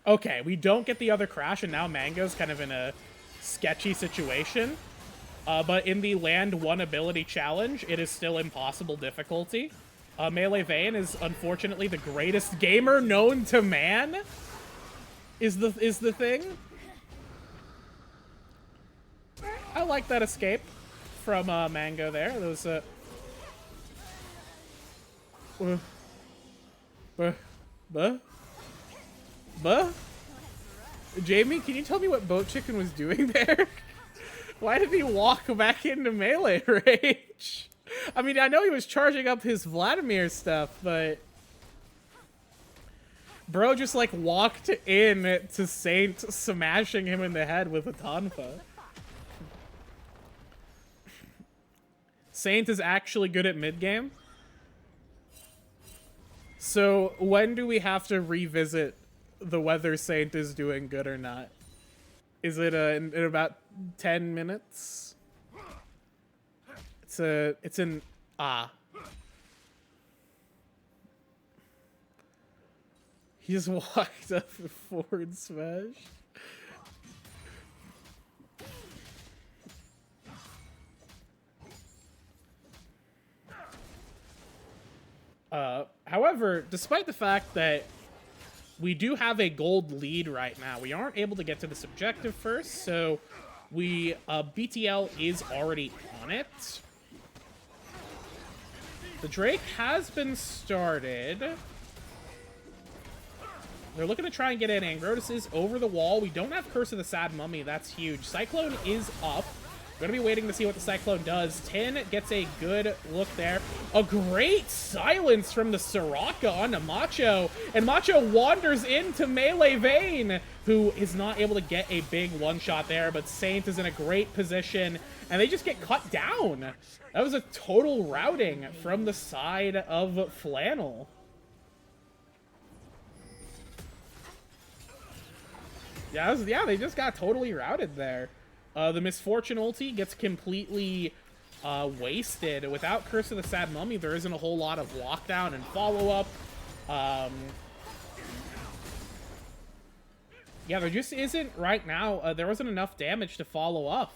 Okay, we don't get the other crash, and now Mango's kind of in a sketchy situation. But in the land 1 ability challenge, it is still impossible difficulty. Melee Vayne is unfortunately the greatest gamer known to man. Is the thing. I like that escape from Mango there. Those Jamie, can you tell me what Boat Chicken was doing there? Why did he walk back into melee range? I mean, I know he was charging up his Vladimir stuff, but bro just like walked in to Saint, smashing him in the head with a Tonfa. Saint is actually good at mid game. So when do we have to revisit the whether Saint is doing good or not? Is it in about 10 minutes? It's in He just walked up and forward smash. However, despite the fact that we do have a gold lead right now, we aren't able to get to this objective first, so BTL is already on it. The Drake has been started. They're looking to try and get in. Angrotus is over the wall. We don't have Curse of the Sad Mummy. That's huge. Cyclone is up. We're going to be waiting to see what the Cyclone does. Tin gets a good look there. A great silence from the Soraka onto Macho. And Macho wanders into Melee Vayne, who is not able to get a big one-shot there. But Saint is in a great position, and they just get cut down. That was a total routing from the side of Flannel. Yeah, they just got totally routed there. The Misfortune ulti gets completely wasted. Without Curse of the Sad Mummy, there isn't a whole lot of lockdown and follow-up. Yeah, there just isn't right now. There wasn't enough damage to follow up.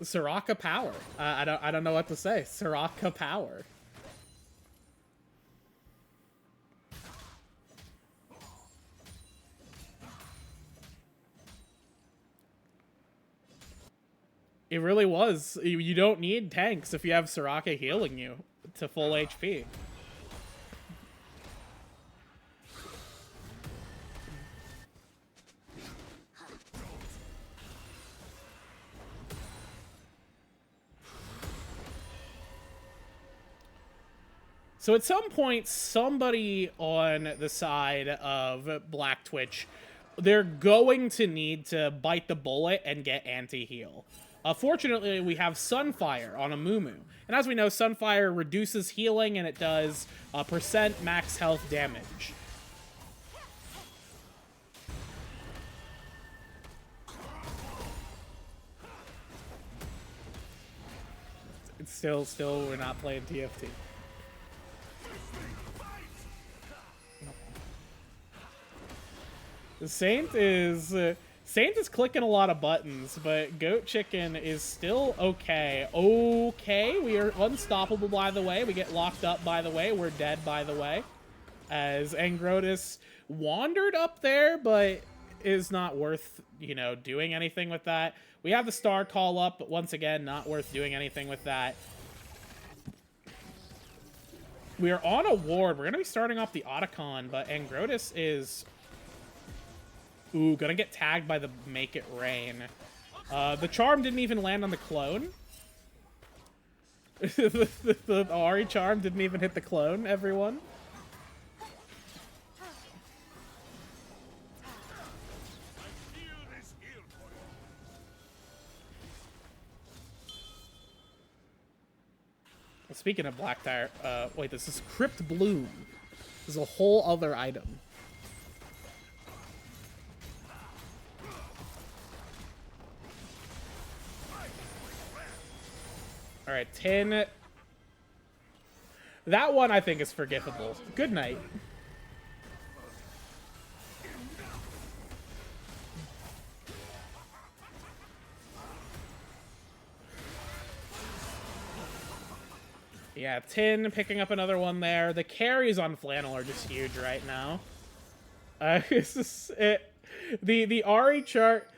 Soraka power. I don't know what to say. Soraka power. It really was. You don't need tanks if you have Soraka healing you to full HP. So at some point, somebody on the side of Black Twitch, they're going to need to bite the bullet and get anti-heal. Fortunately, we have Sunfire on a Mumu. And as we know, Sunfire reduces healing and it does percent max health damage. It's still, we're not playing TFT. Saint is clicking a lot of buttons, but Goat Chicken is still okay. Okay, we are unstoppable, by the way. We get locked up, by the way. We're dead, by the way. As Angrotis wandered up there, but is not worth, you know, doing anything with that. We have the star call up, but once again, not worth doing anything with that. We are on a ward. We're going to be starting off the Otacon, but Angrotis is... Ooh, gonna get tagged by the Make It Rain. The charm didn't even land on the clone. the Ahri charm didn't even hit the clone, everyone. Speaking of Black Tire, wait, this is Crypt Bloom. This is a whole other item. All right, 10. That one I think is forgivable. Good night. Yeah, 10 picking up another one there. The carries on Flannel are just huge right now. It's just, the Ahri chart.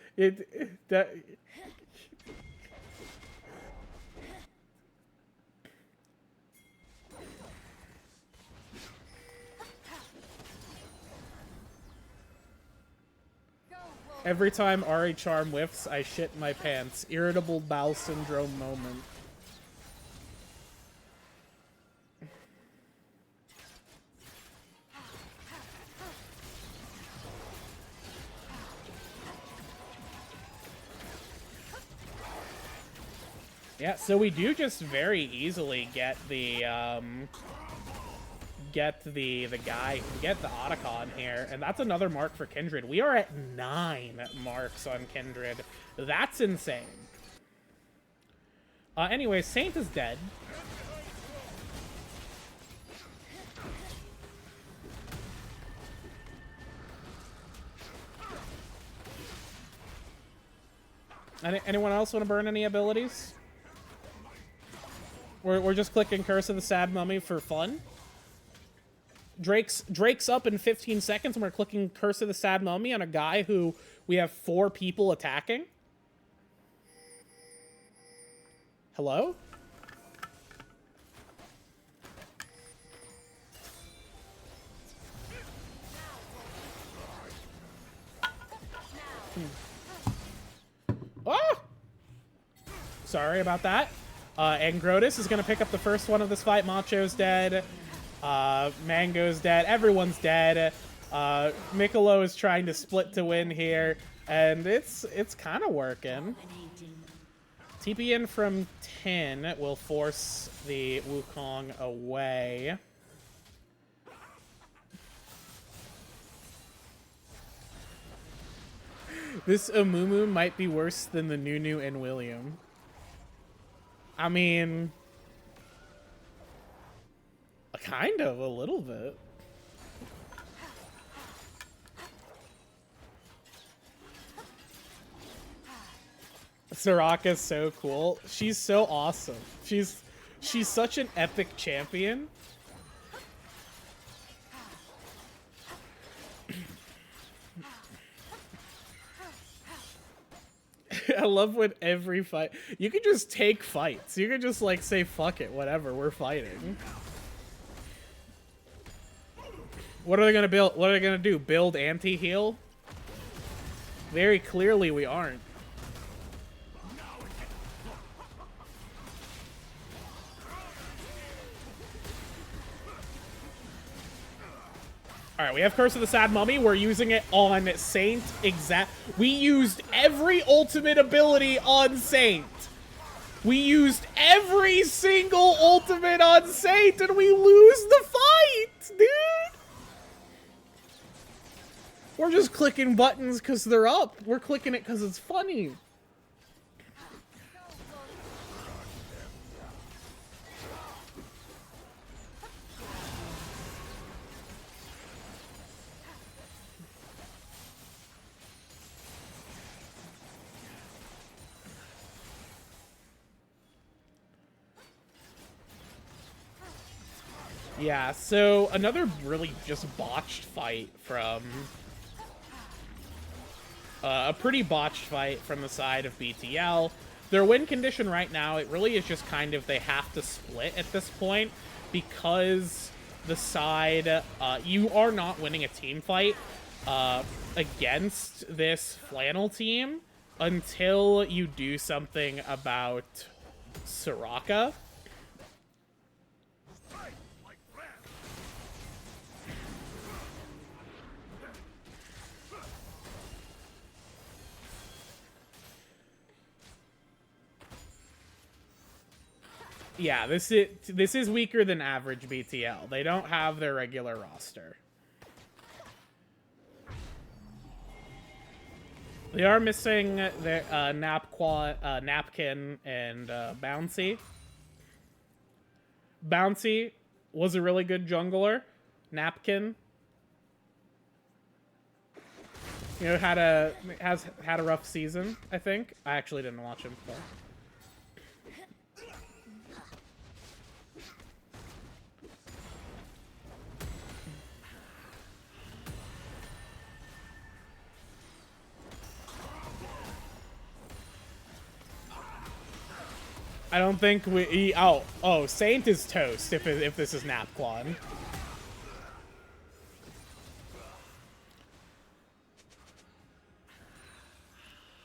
Every time Ahri charm whiffs, I shit my pants. Irritable bowel syndrome moment. Yeah, so we do just very easily get the Otacon here, and that's another mark for Kindred. We are at 9 marks on Kindred. That's insane. Anyway, Saint is dead. Anyone else want to burn any abilities? We're just clicking Curse of the Sad Mummy for fun. Drake's up in 15 seconds, and we're clicking Curse of the Sad Mummy on a guy who we have 4 people attacking. Hello? Oh! Sorry about that. Angrotis is going to pick up the first one of this fight. Macho's dead. Mango's dead. Everyone's dead. Michelob is trying to split to win here, and it's kind of working. TP in from 10 will force the Wukong away. This Amumu might be worse than the Nunu and William. I mean, kind of, a little bit. Soraka's so cool. She's so awesome. She's such an epic champion. I love when every fight... You can just take fights. You can just, like, say, fuck it, whatever, we're fighting. What are they gonna build? What are they gonna do? Build anti-heal? Very clearly we aren't. Alright, we have Curse of the Sad Mummy. We're using it on Saint. We used every ultimate ability on Saint. We used every single ultimate on Saint, and we lose the fight, dude! We're just clicking buttons because they're up. We're clicking it because it's funny. Yeah, so another really just botched fight from... a pretty botched fight from the side of BTL. Their win condition right now, it really is just kind of they have to split at this point because the side... you are not winning a team fight against this Flannel team until you do something about Soraka. Yeah, this is weaker than average BTL. They don't have their regular roster. They are missing their Napkin and Bouncy. Bouncy was a really good jungler. Napkin, you know, has had a rough season, I think. I actually didn't watch him play. I don't think we... Oh, Saint is toast if this is Napquan.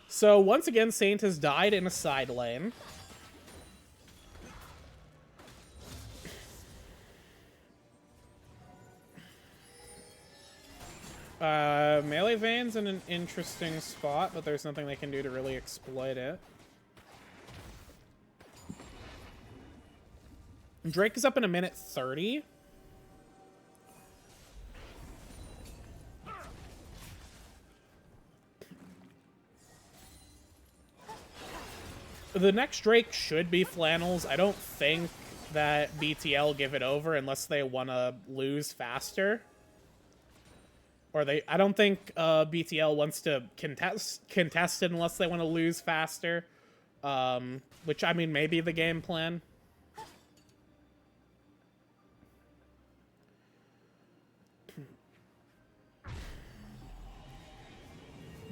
So, once again, Saint has died in a side lane. Melee Vayne's in an interesting spot, but there's nothing they can do to really exploit it. Drake is up in a minute 30. The next Drake should be Flannels. I don't think that BTL give it over unless they want to lose faster. Or I don't think BTL wants to contest it unless they want to lose faster. Which, I mean, may be the game plan.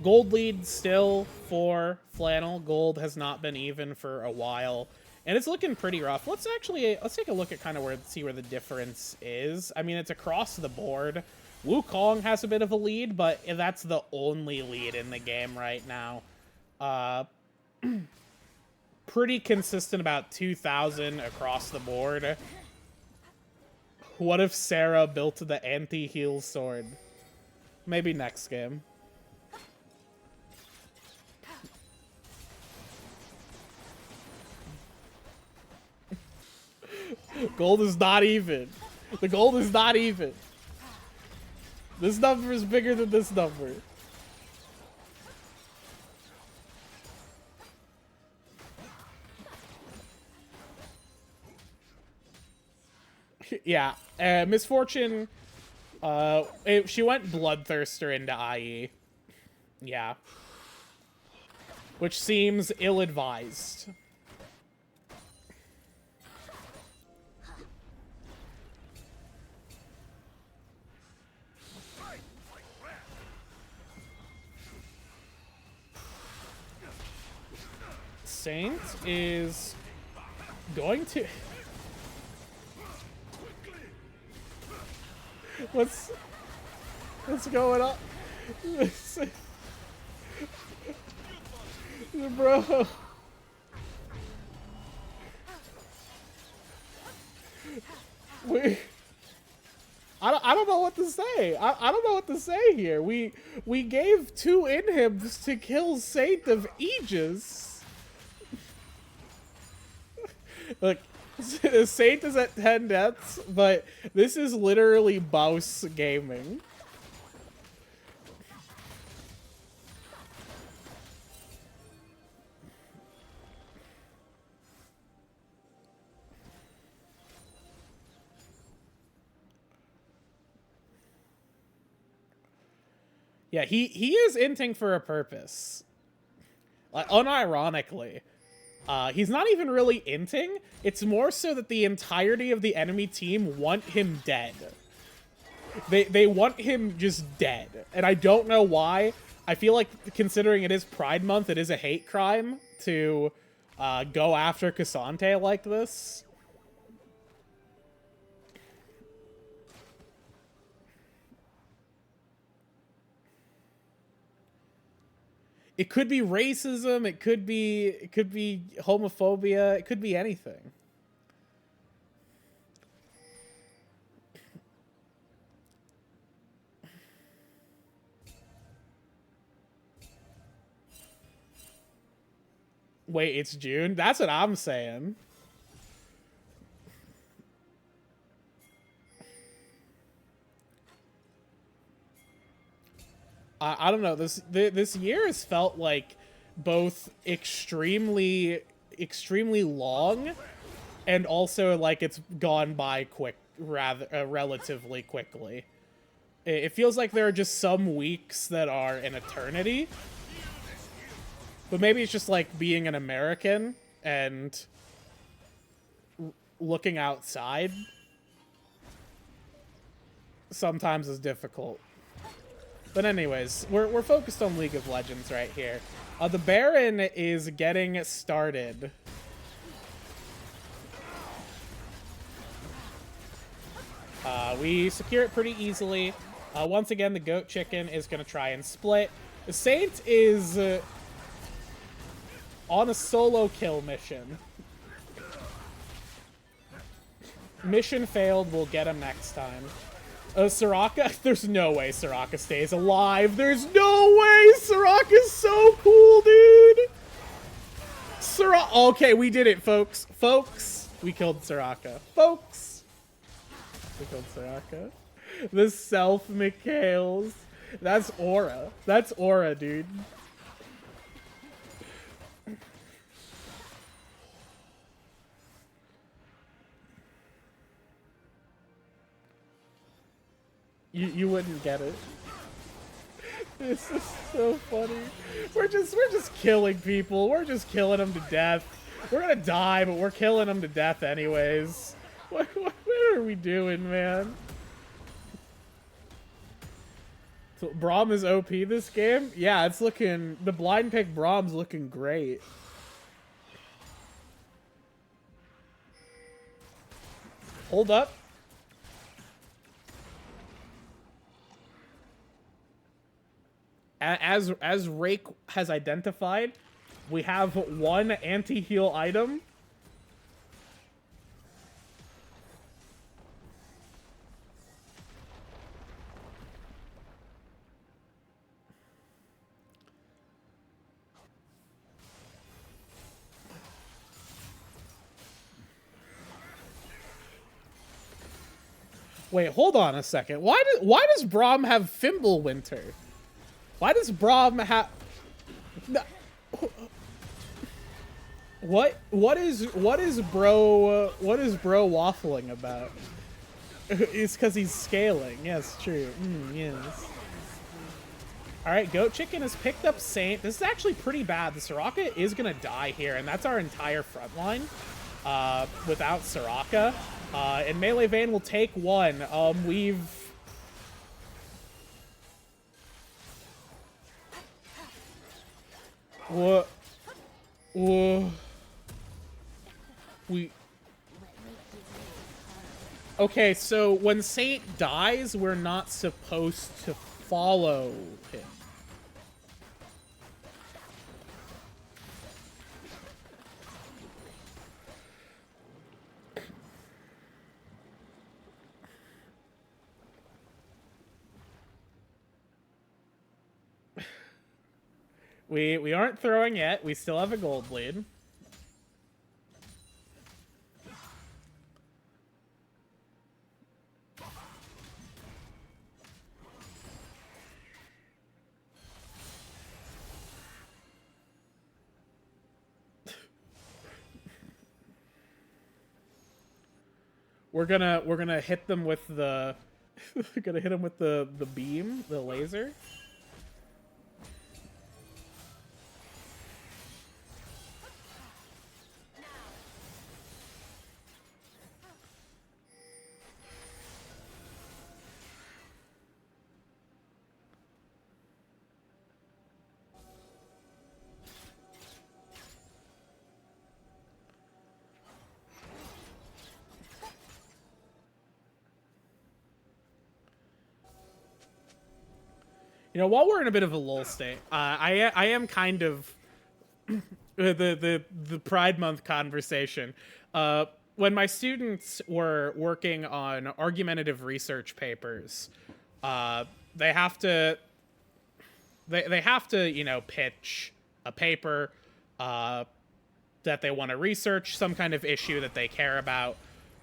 Gold lead still for Flannel. Gold has not been even for a while. And it's looking pretty rough. Let's take a look at kind of see where the difference is. I mean, it's across the board. Wukong has a bit of a lead, but that's the only lead in the game right now. Pretty consistent, about 2,000 across the board. What if Sarah built the anti-heal sword? Maybe next game. Gold is not even. The gold is not even. This number is bigger than this number. Yeah, Misfortune, she went Bloodthirster into IE. Yeah. Which seems ill-advised. Saint is going to... What's going on? Bro. I don't know what to say. I don't know what to say here. We gave 2 inhibs to kill Saint of Aegis. Look, Saint is at 10 deaths, but this is literally Baus gaming. Yeah, he is inting for a purpose. Like, unironically. He's not even really inting. It's more so that the entirety of the enemy team want him dead. They want him just dead. And I don't know why. I feel like, considering it is Pride Month, it is a hate crime to go after Cassante like this. It could be racism, it could be homophobia, it could be anything. Wait, it's June? That's what I'm saying. I don't know. This year has felt like both extremely long, and also like it's gone by relatively quickly. It feels like there are just some weeks that are an eternity. But maybe it's just like being an American and looking outside sometimes is difficult. But anyways, we're focused on League of Legends right here. The Baron is getting started. We secure it pretty easily. Once again, the Goat Chicken is going to try and split. The Saint is on a solo kill mission. Mission failed. We'll get him next time. Soraka? There's no way Soraka stays alive. There's no way! Soraka's so cool, dude! Okay, we did it, folks. We killed Soraka. We killed Soraka. The self-Mikhails. That's aura. That's aura, dude. You wouldn't get it. This is so funny. We're just killing people. We're just killing them to death. We're gonna die, but we're killing them to death anyways. What are we doing, man? So Braum is OP this game? Yeah, it's looking... The blind pick Braum's looking great. Hold up. As Rake has identified, we have one anti-heal item. Wait, hold on a second. Why does Braum have Fimbulwinter? Why does Braum have... What is bro waffling about? It's because he's scaling. Yes, true. Yes. Alright, Goat Chicken has picked up Saint. This is actually pretty bad. The Soraka is gonna die here, and that's our entire front line. Without Soraka. And Melee Vayne will take one. We've... What? Whoa. We... Okay, so when Saint dies, we're not supposed to follow him. We aren't throwing yet. We still have a gold lead. We're gonna hit them with the we're gonna hit them with the beam, the laser. You know, while we're in a bit of a lull state, I am kind of the Pride Month conversation. When my students were working on argumentative research papers, they have to you know, pitch a paper that they want to research, some kind of issue that they care about,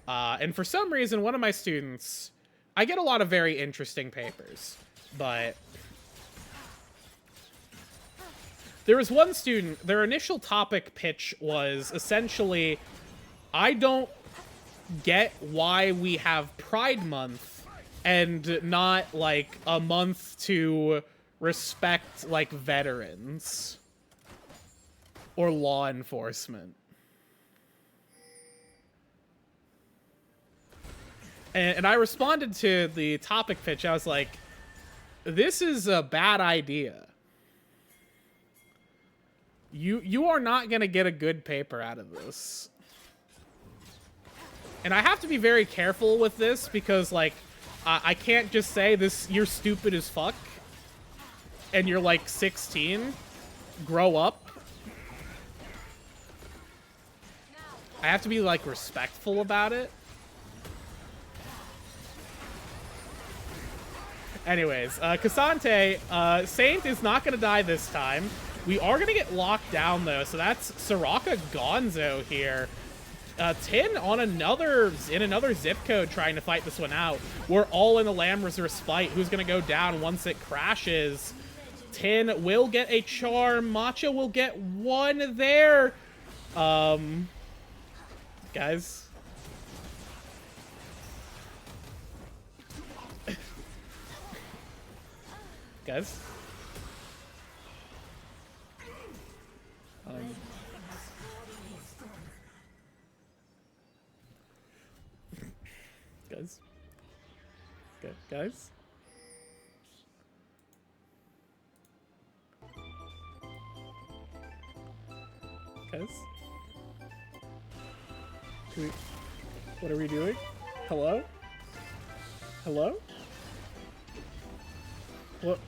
and for some reason, one of my students, I get a lot of very interesting papers, but there was one student, their initial topic pitch was essentially, I don't get why we have Pride Month and not, like, a month to respect, like, veterans or law enforcement. And I responded to the topic pitch. I was like, this is a bad idea. You are not going to get a good paper out of this. And I have to be very careful with this because, like, I can't just say this, you're stupid as fuck. And you're, like, 16. Grow up. I have to be, like, respectful about it. Anyways, Cassante, Saint is not going to die this time. We are going to get locked down, though, so that's Soraka Gonzo here. Tin on another zip code trying to fight this one out. We're all in the Lamrazer's fight. Who's going to go down once it crashes? Tin will get a charm. Macho will get one there. Guys. Guys. Guys. Okay, guys. Guys. What are we doing? Hello? Hello? What?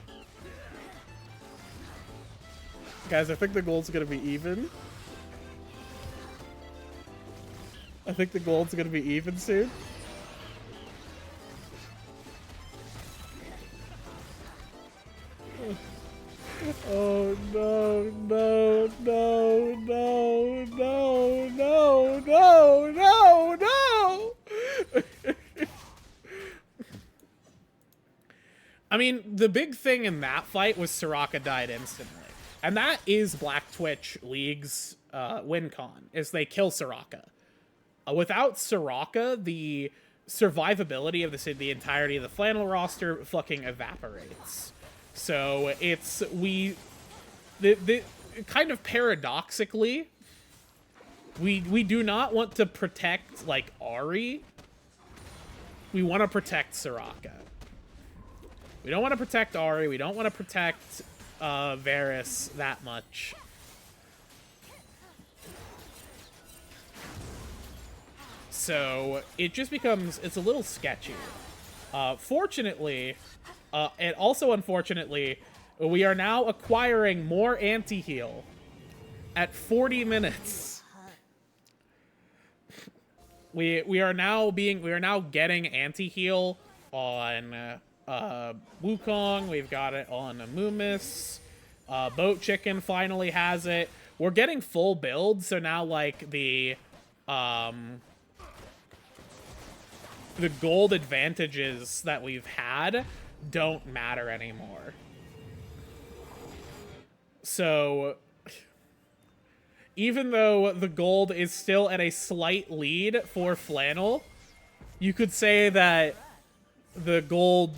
Guys, I think the gold's gonna be even. I think the gold's gonna be even soon. Oh no, no, no, no, no, no, no, no, no! I mean, the big thing in that fight was Soraka died instantly. And that is Black Twitch League's win con, is they kill Soraka. Without Soraka, the survivability of the entirety of the Flannel roster fucking evaporates. So it's, kind of paradoxically, we do not want to protect, like, Ahri. We want to protect Soraka. We don't want to protect Ahri. We don't want to protect Varus that much. So it just becomes, it's a little sketchy. Fortunately, and also unfortunately, we are now acquiring more anti-heal at 40 minutes. We are now getting anti-heal on Wukong. We've got it on Amumus. Boat Chicken finally has it. We're getting full builds, so now like the gold advantages that we've had don't matter anymore. So even though the gold is still at a slight lead for Flannel, you could say that the gold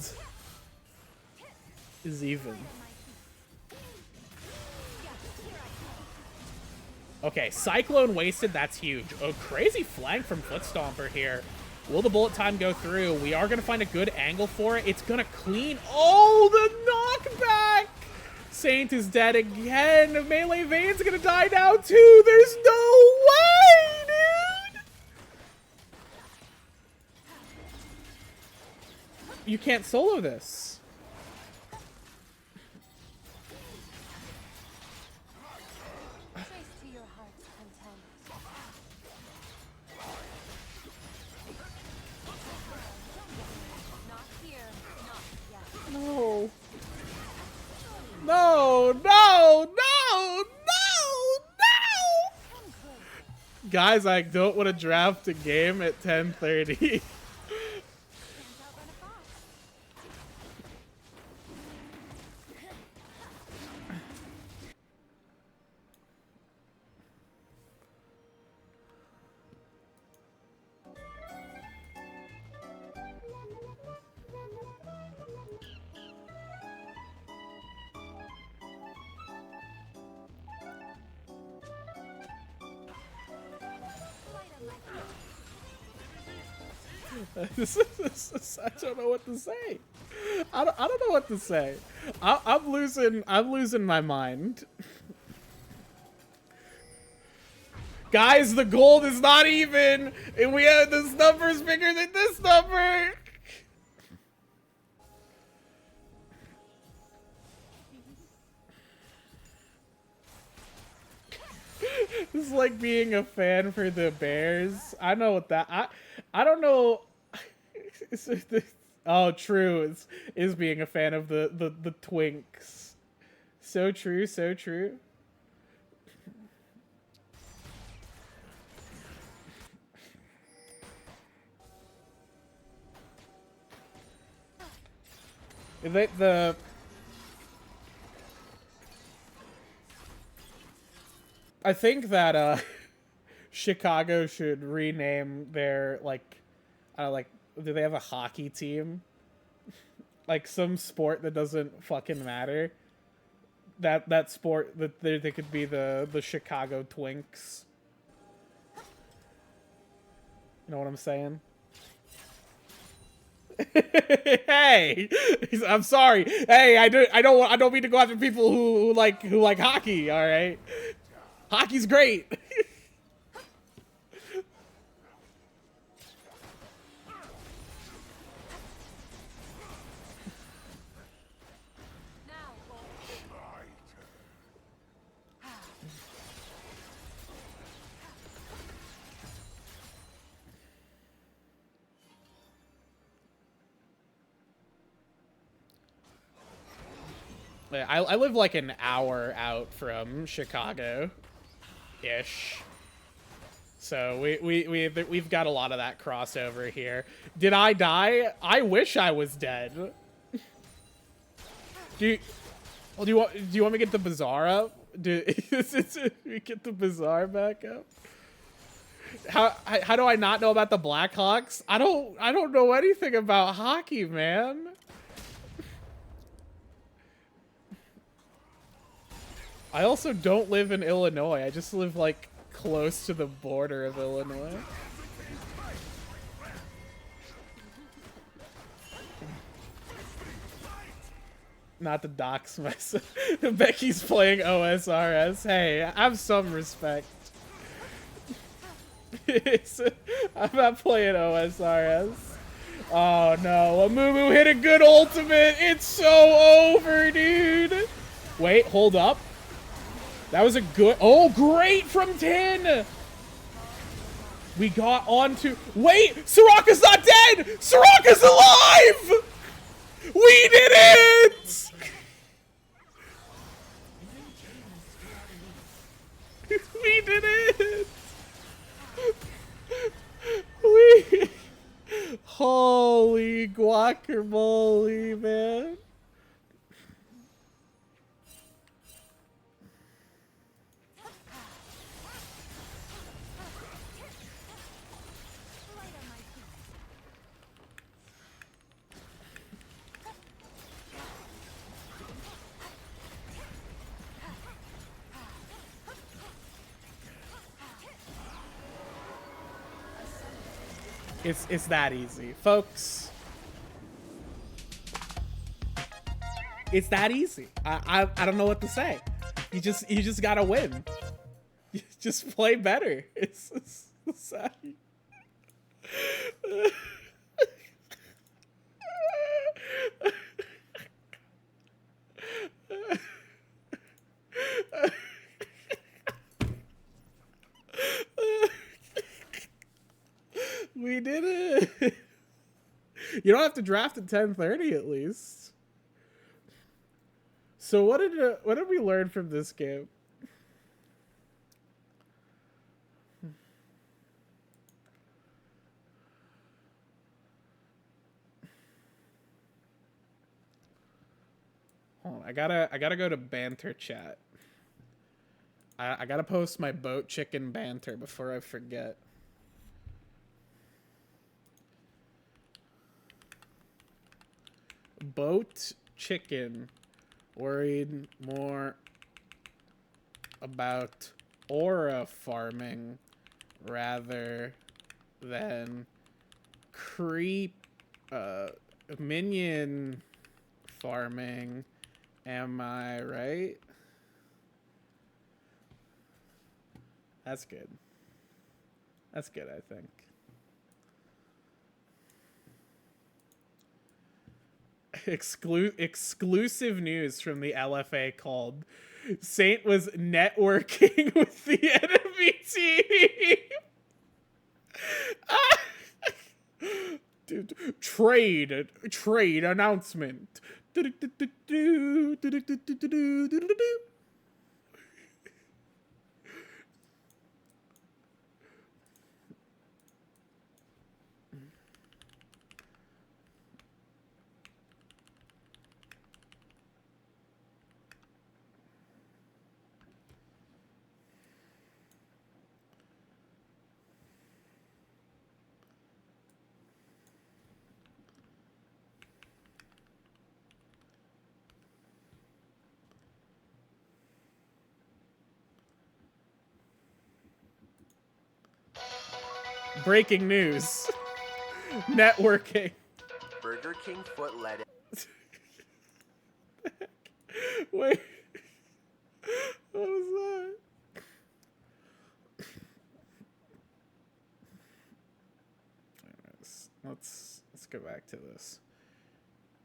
is even. Okay, Cyclone wasted, that's huge. Oh, crazy flank from Footstomper here. Will the bullet time go through? We are going to find a good angle for it. It's going to clean. Oh, the knockback! Saint is dead again. Melee Vane's going to die now, too. There's no way, dude! You can't solo this. No. No, no, no, no, no! Guys, I don't want to draft a game at 10:30. I don't know what to say. I don't know what to say. I'm losing my mind. Guys, the gold is not even, and we have this number is bigger than this number. This is like being a fan for the Bears. I know what that. I don't know. Oh, true. Is being a fan of the Twinks. So true. So true. I think that Chicago should rename their like do they have a hockey team? Like some sport that doesn't fucking matter. That sport that they could be the Chicago Twinks. You know what I'm saying? Hey, I'm sorry. Hey, I don't mean to go after people who like hockey. All right, hockey's great. I live like an hour out from Chicago-ish. So we've got a lot of that crossover here. Did I die? I wish I was dead. Do you want me to get the bazaar up? We get the bazaar back up? How do I not know about the Blackhawks? I don't know anything about hockey, man. I also don't live in Illinois. I just live, like, close to the border of Illinois. Not the docs myself. Becky's playing OSRS. Hey, have some respect. I'm not playing OSRS. Oh no, Amumu hit a good ultimate. It's so over, dude. Wait, hold up. That was a good... Oh, great from Tin. We got onto... Wait, Soraka's not dead. Soraka's alive. We did it. We did it. We... Holy guacamole, man. It's that easy, folks. It's that easy. I don't know what to say. You just gotta win. You just play better. It's that. We did it. You don't have to draft at 10:30 at least. So what did we learn from this game? Hold on, I gotta go to banter chat. I gotta post my boat chicken banter before I forget. Boat chicken worried more about aura farming rather than creep minion farming. Am I right? That's good. That's good, I think. Exclusive news from the LFA called Saint was networking with the enemy team. Dude, trade announcement. Breaking news. Networking. Burger King foot lettuce. Wait. What was that? Let's go back to this.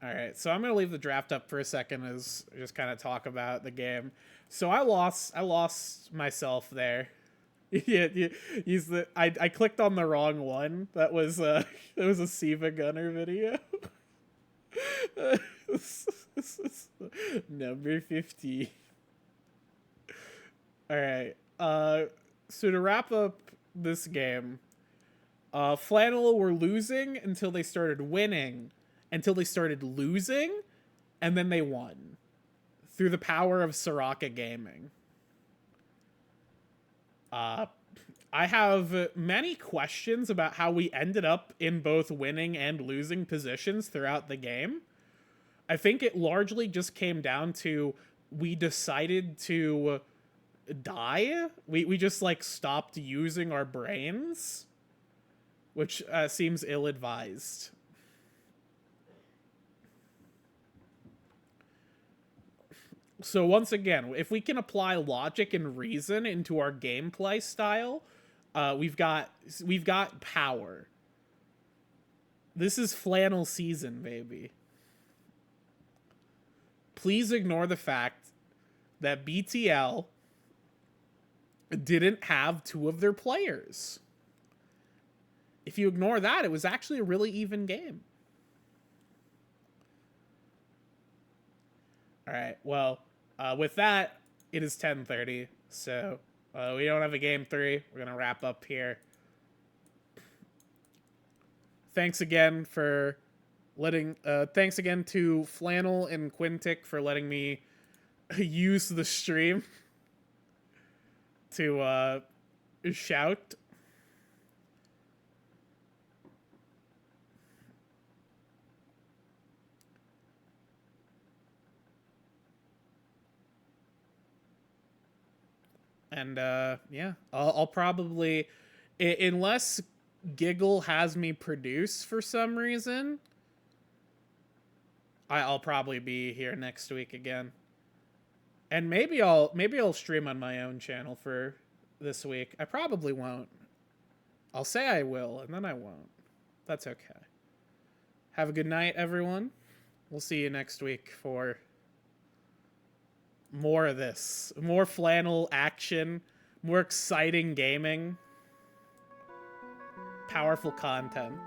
All right, so I'm gonna leave the draft up for a second as just kind of talk about the game. So I lost myself there. Yeah, use the I clicked on the wrong one. That was a Siva Gunner video. Number 50. All right. So to wrap up this game, Flannel were losing until they started winning, until they started losing, and then they won through the power of Soraka Gaming. I have many questions about how we ended up in both winning and losing positions throughout the game. I think it largely just came down to we decided to die. We just like stopped using our brains, which seems ill-advised. So once again, if we can apply logic and reason into our gameplay style, We've got power. This is flannel season, baby. Please ignore the fact that BTL didn't have 2 of their players. If you ignore that, it was actually a really even game. All right, well, with that, it is 10:30, so we don't have a game 3. We're going to wrap up here. Thanks again for thanks again to Flannel and Quintic for letting me use the stream to shout. And yeah, I'll probably, unless Giggle has me produce for some reason, I'll probably be here next week again. And maybe I'll stream on my own channel for this week. I probably won't. I'll say I will, and then I won't. That's okay. Have a good night, everyone. We'll see you next week for more of this. More flannel action. More exciting gaming. Powerful content.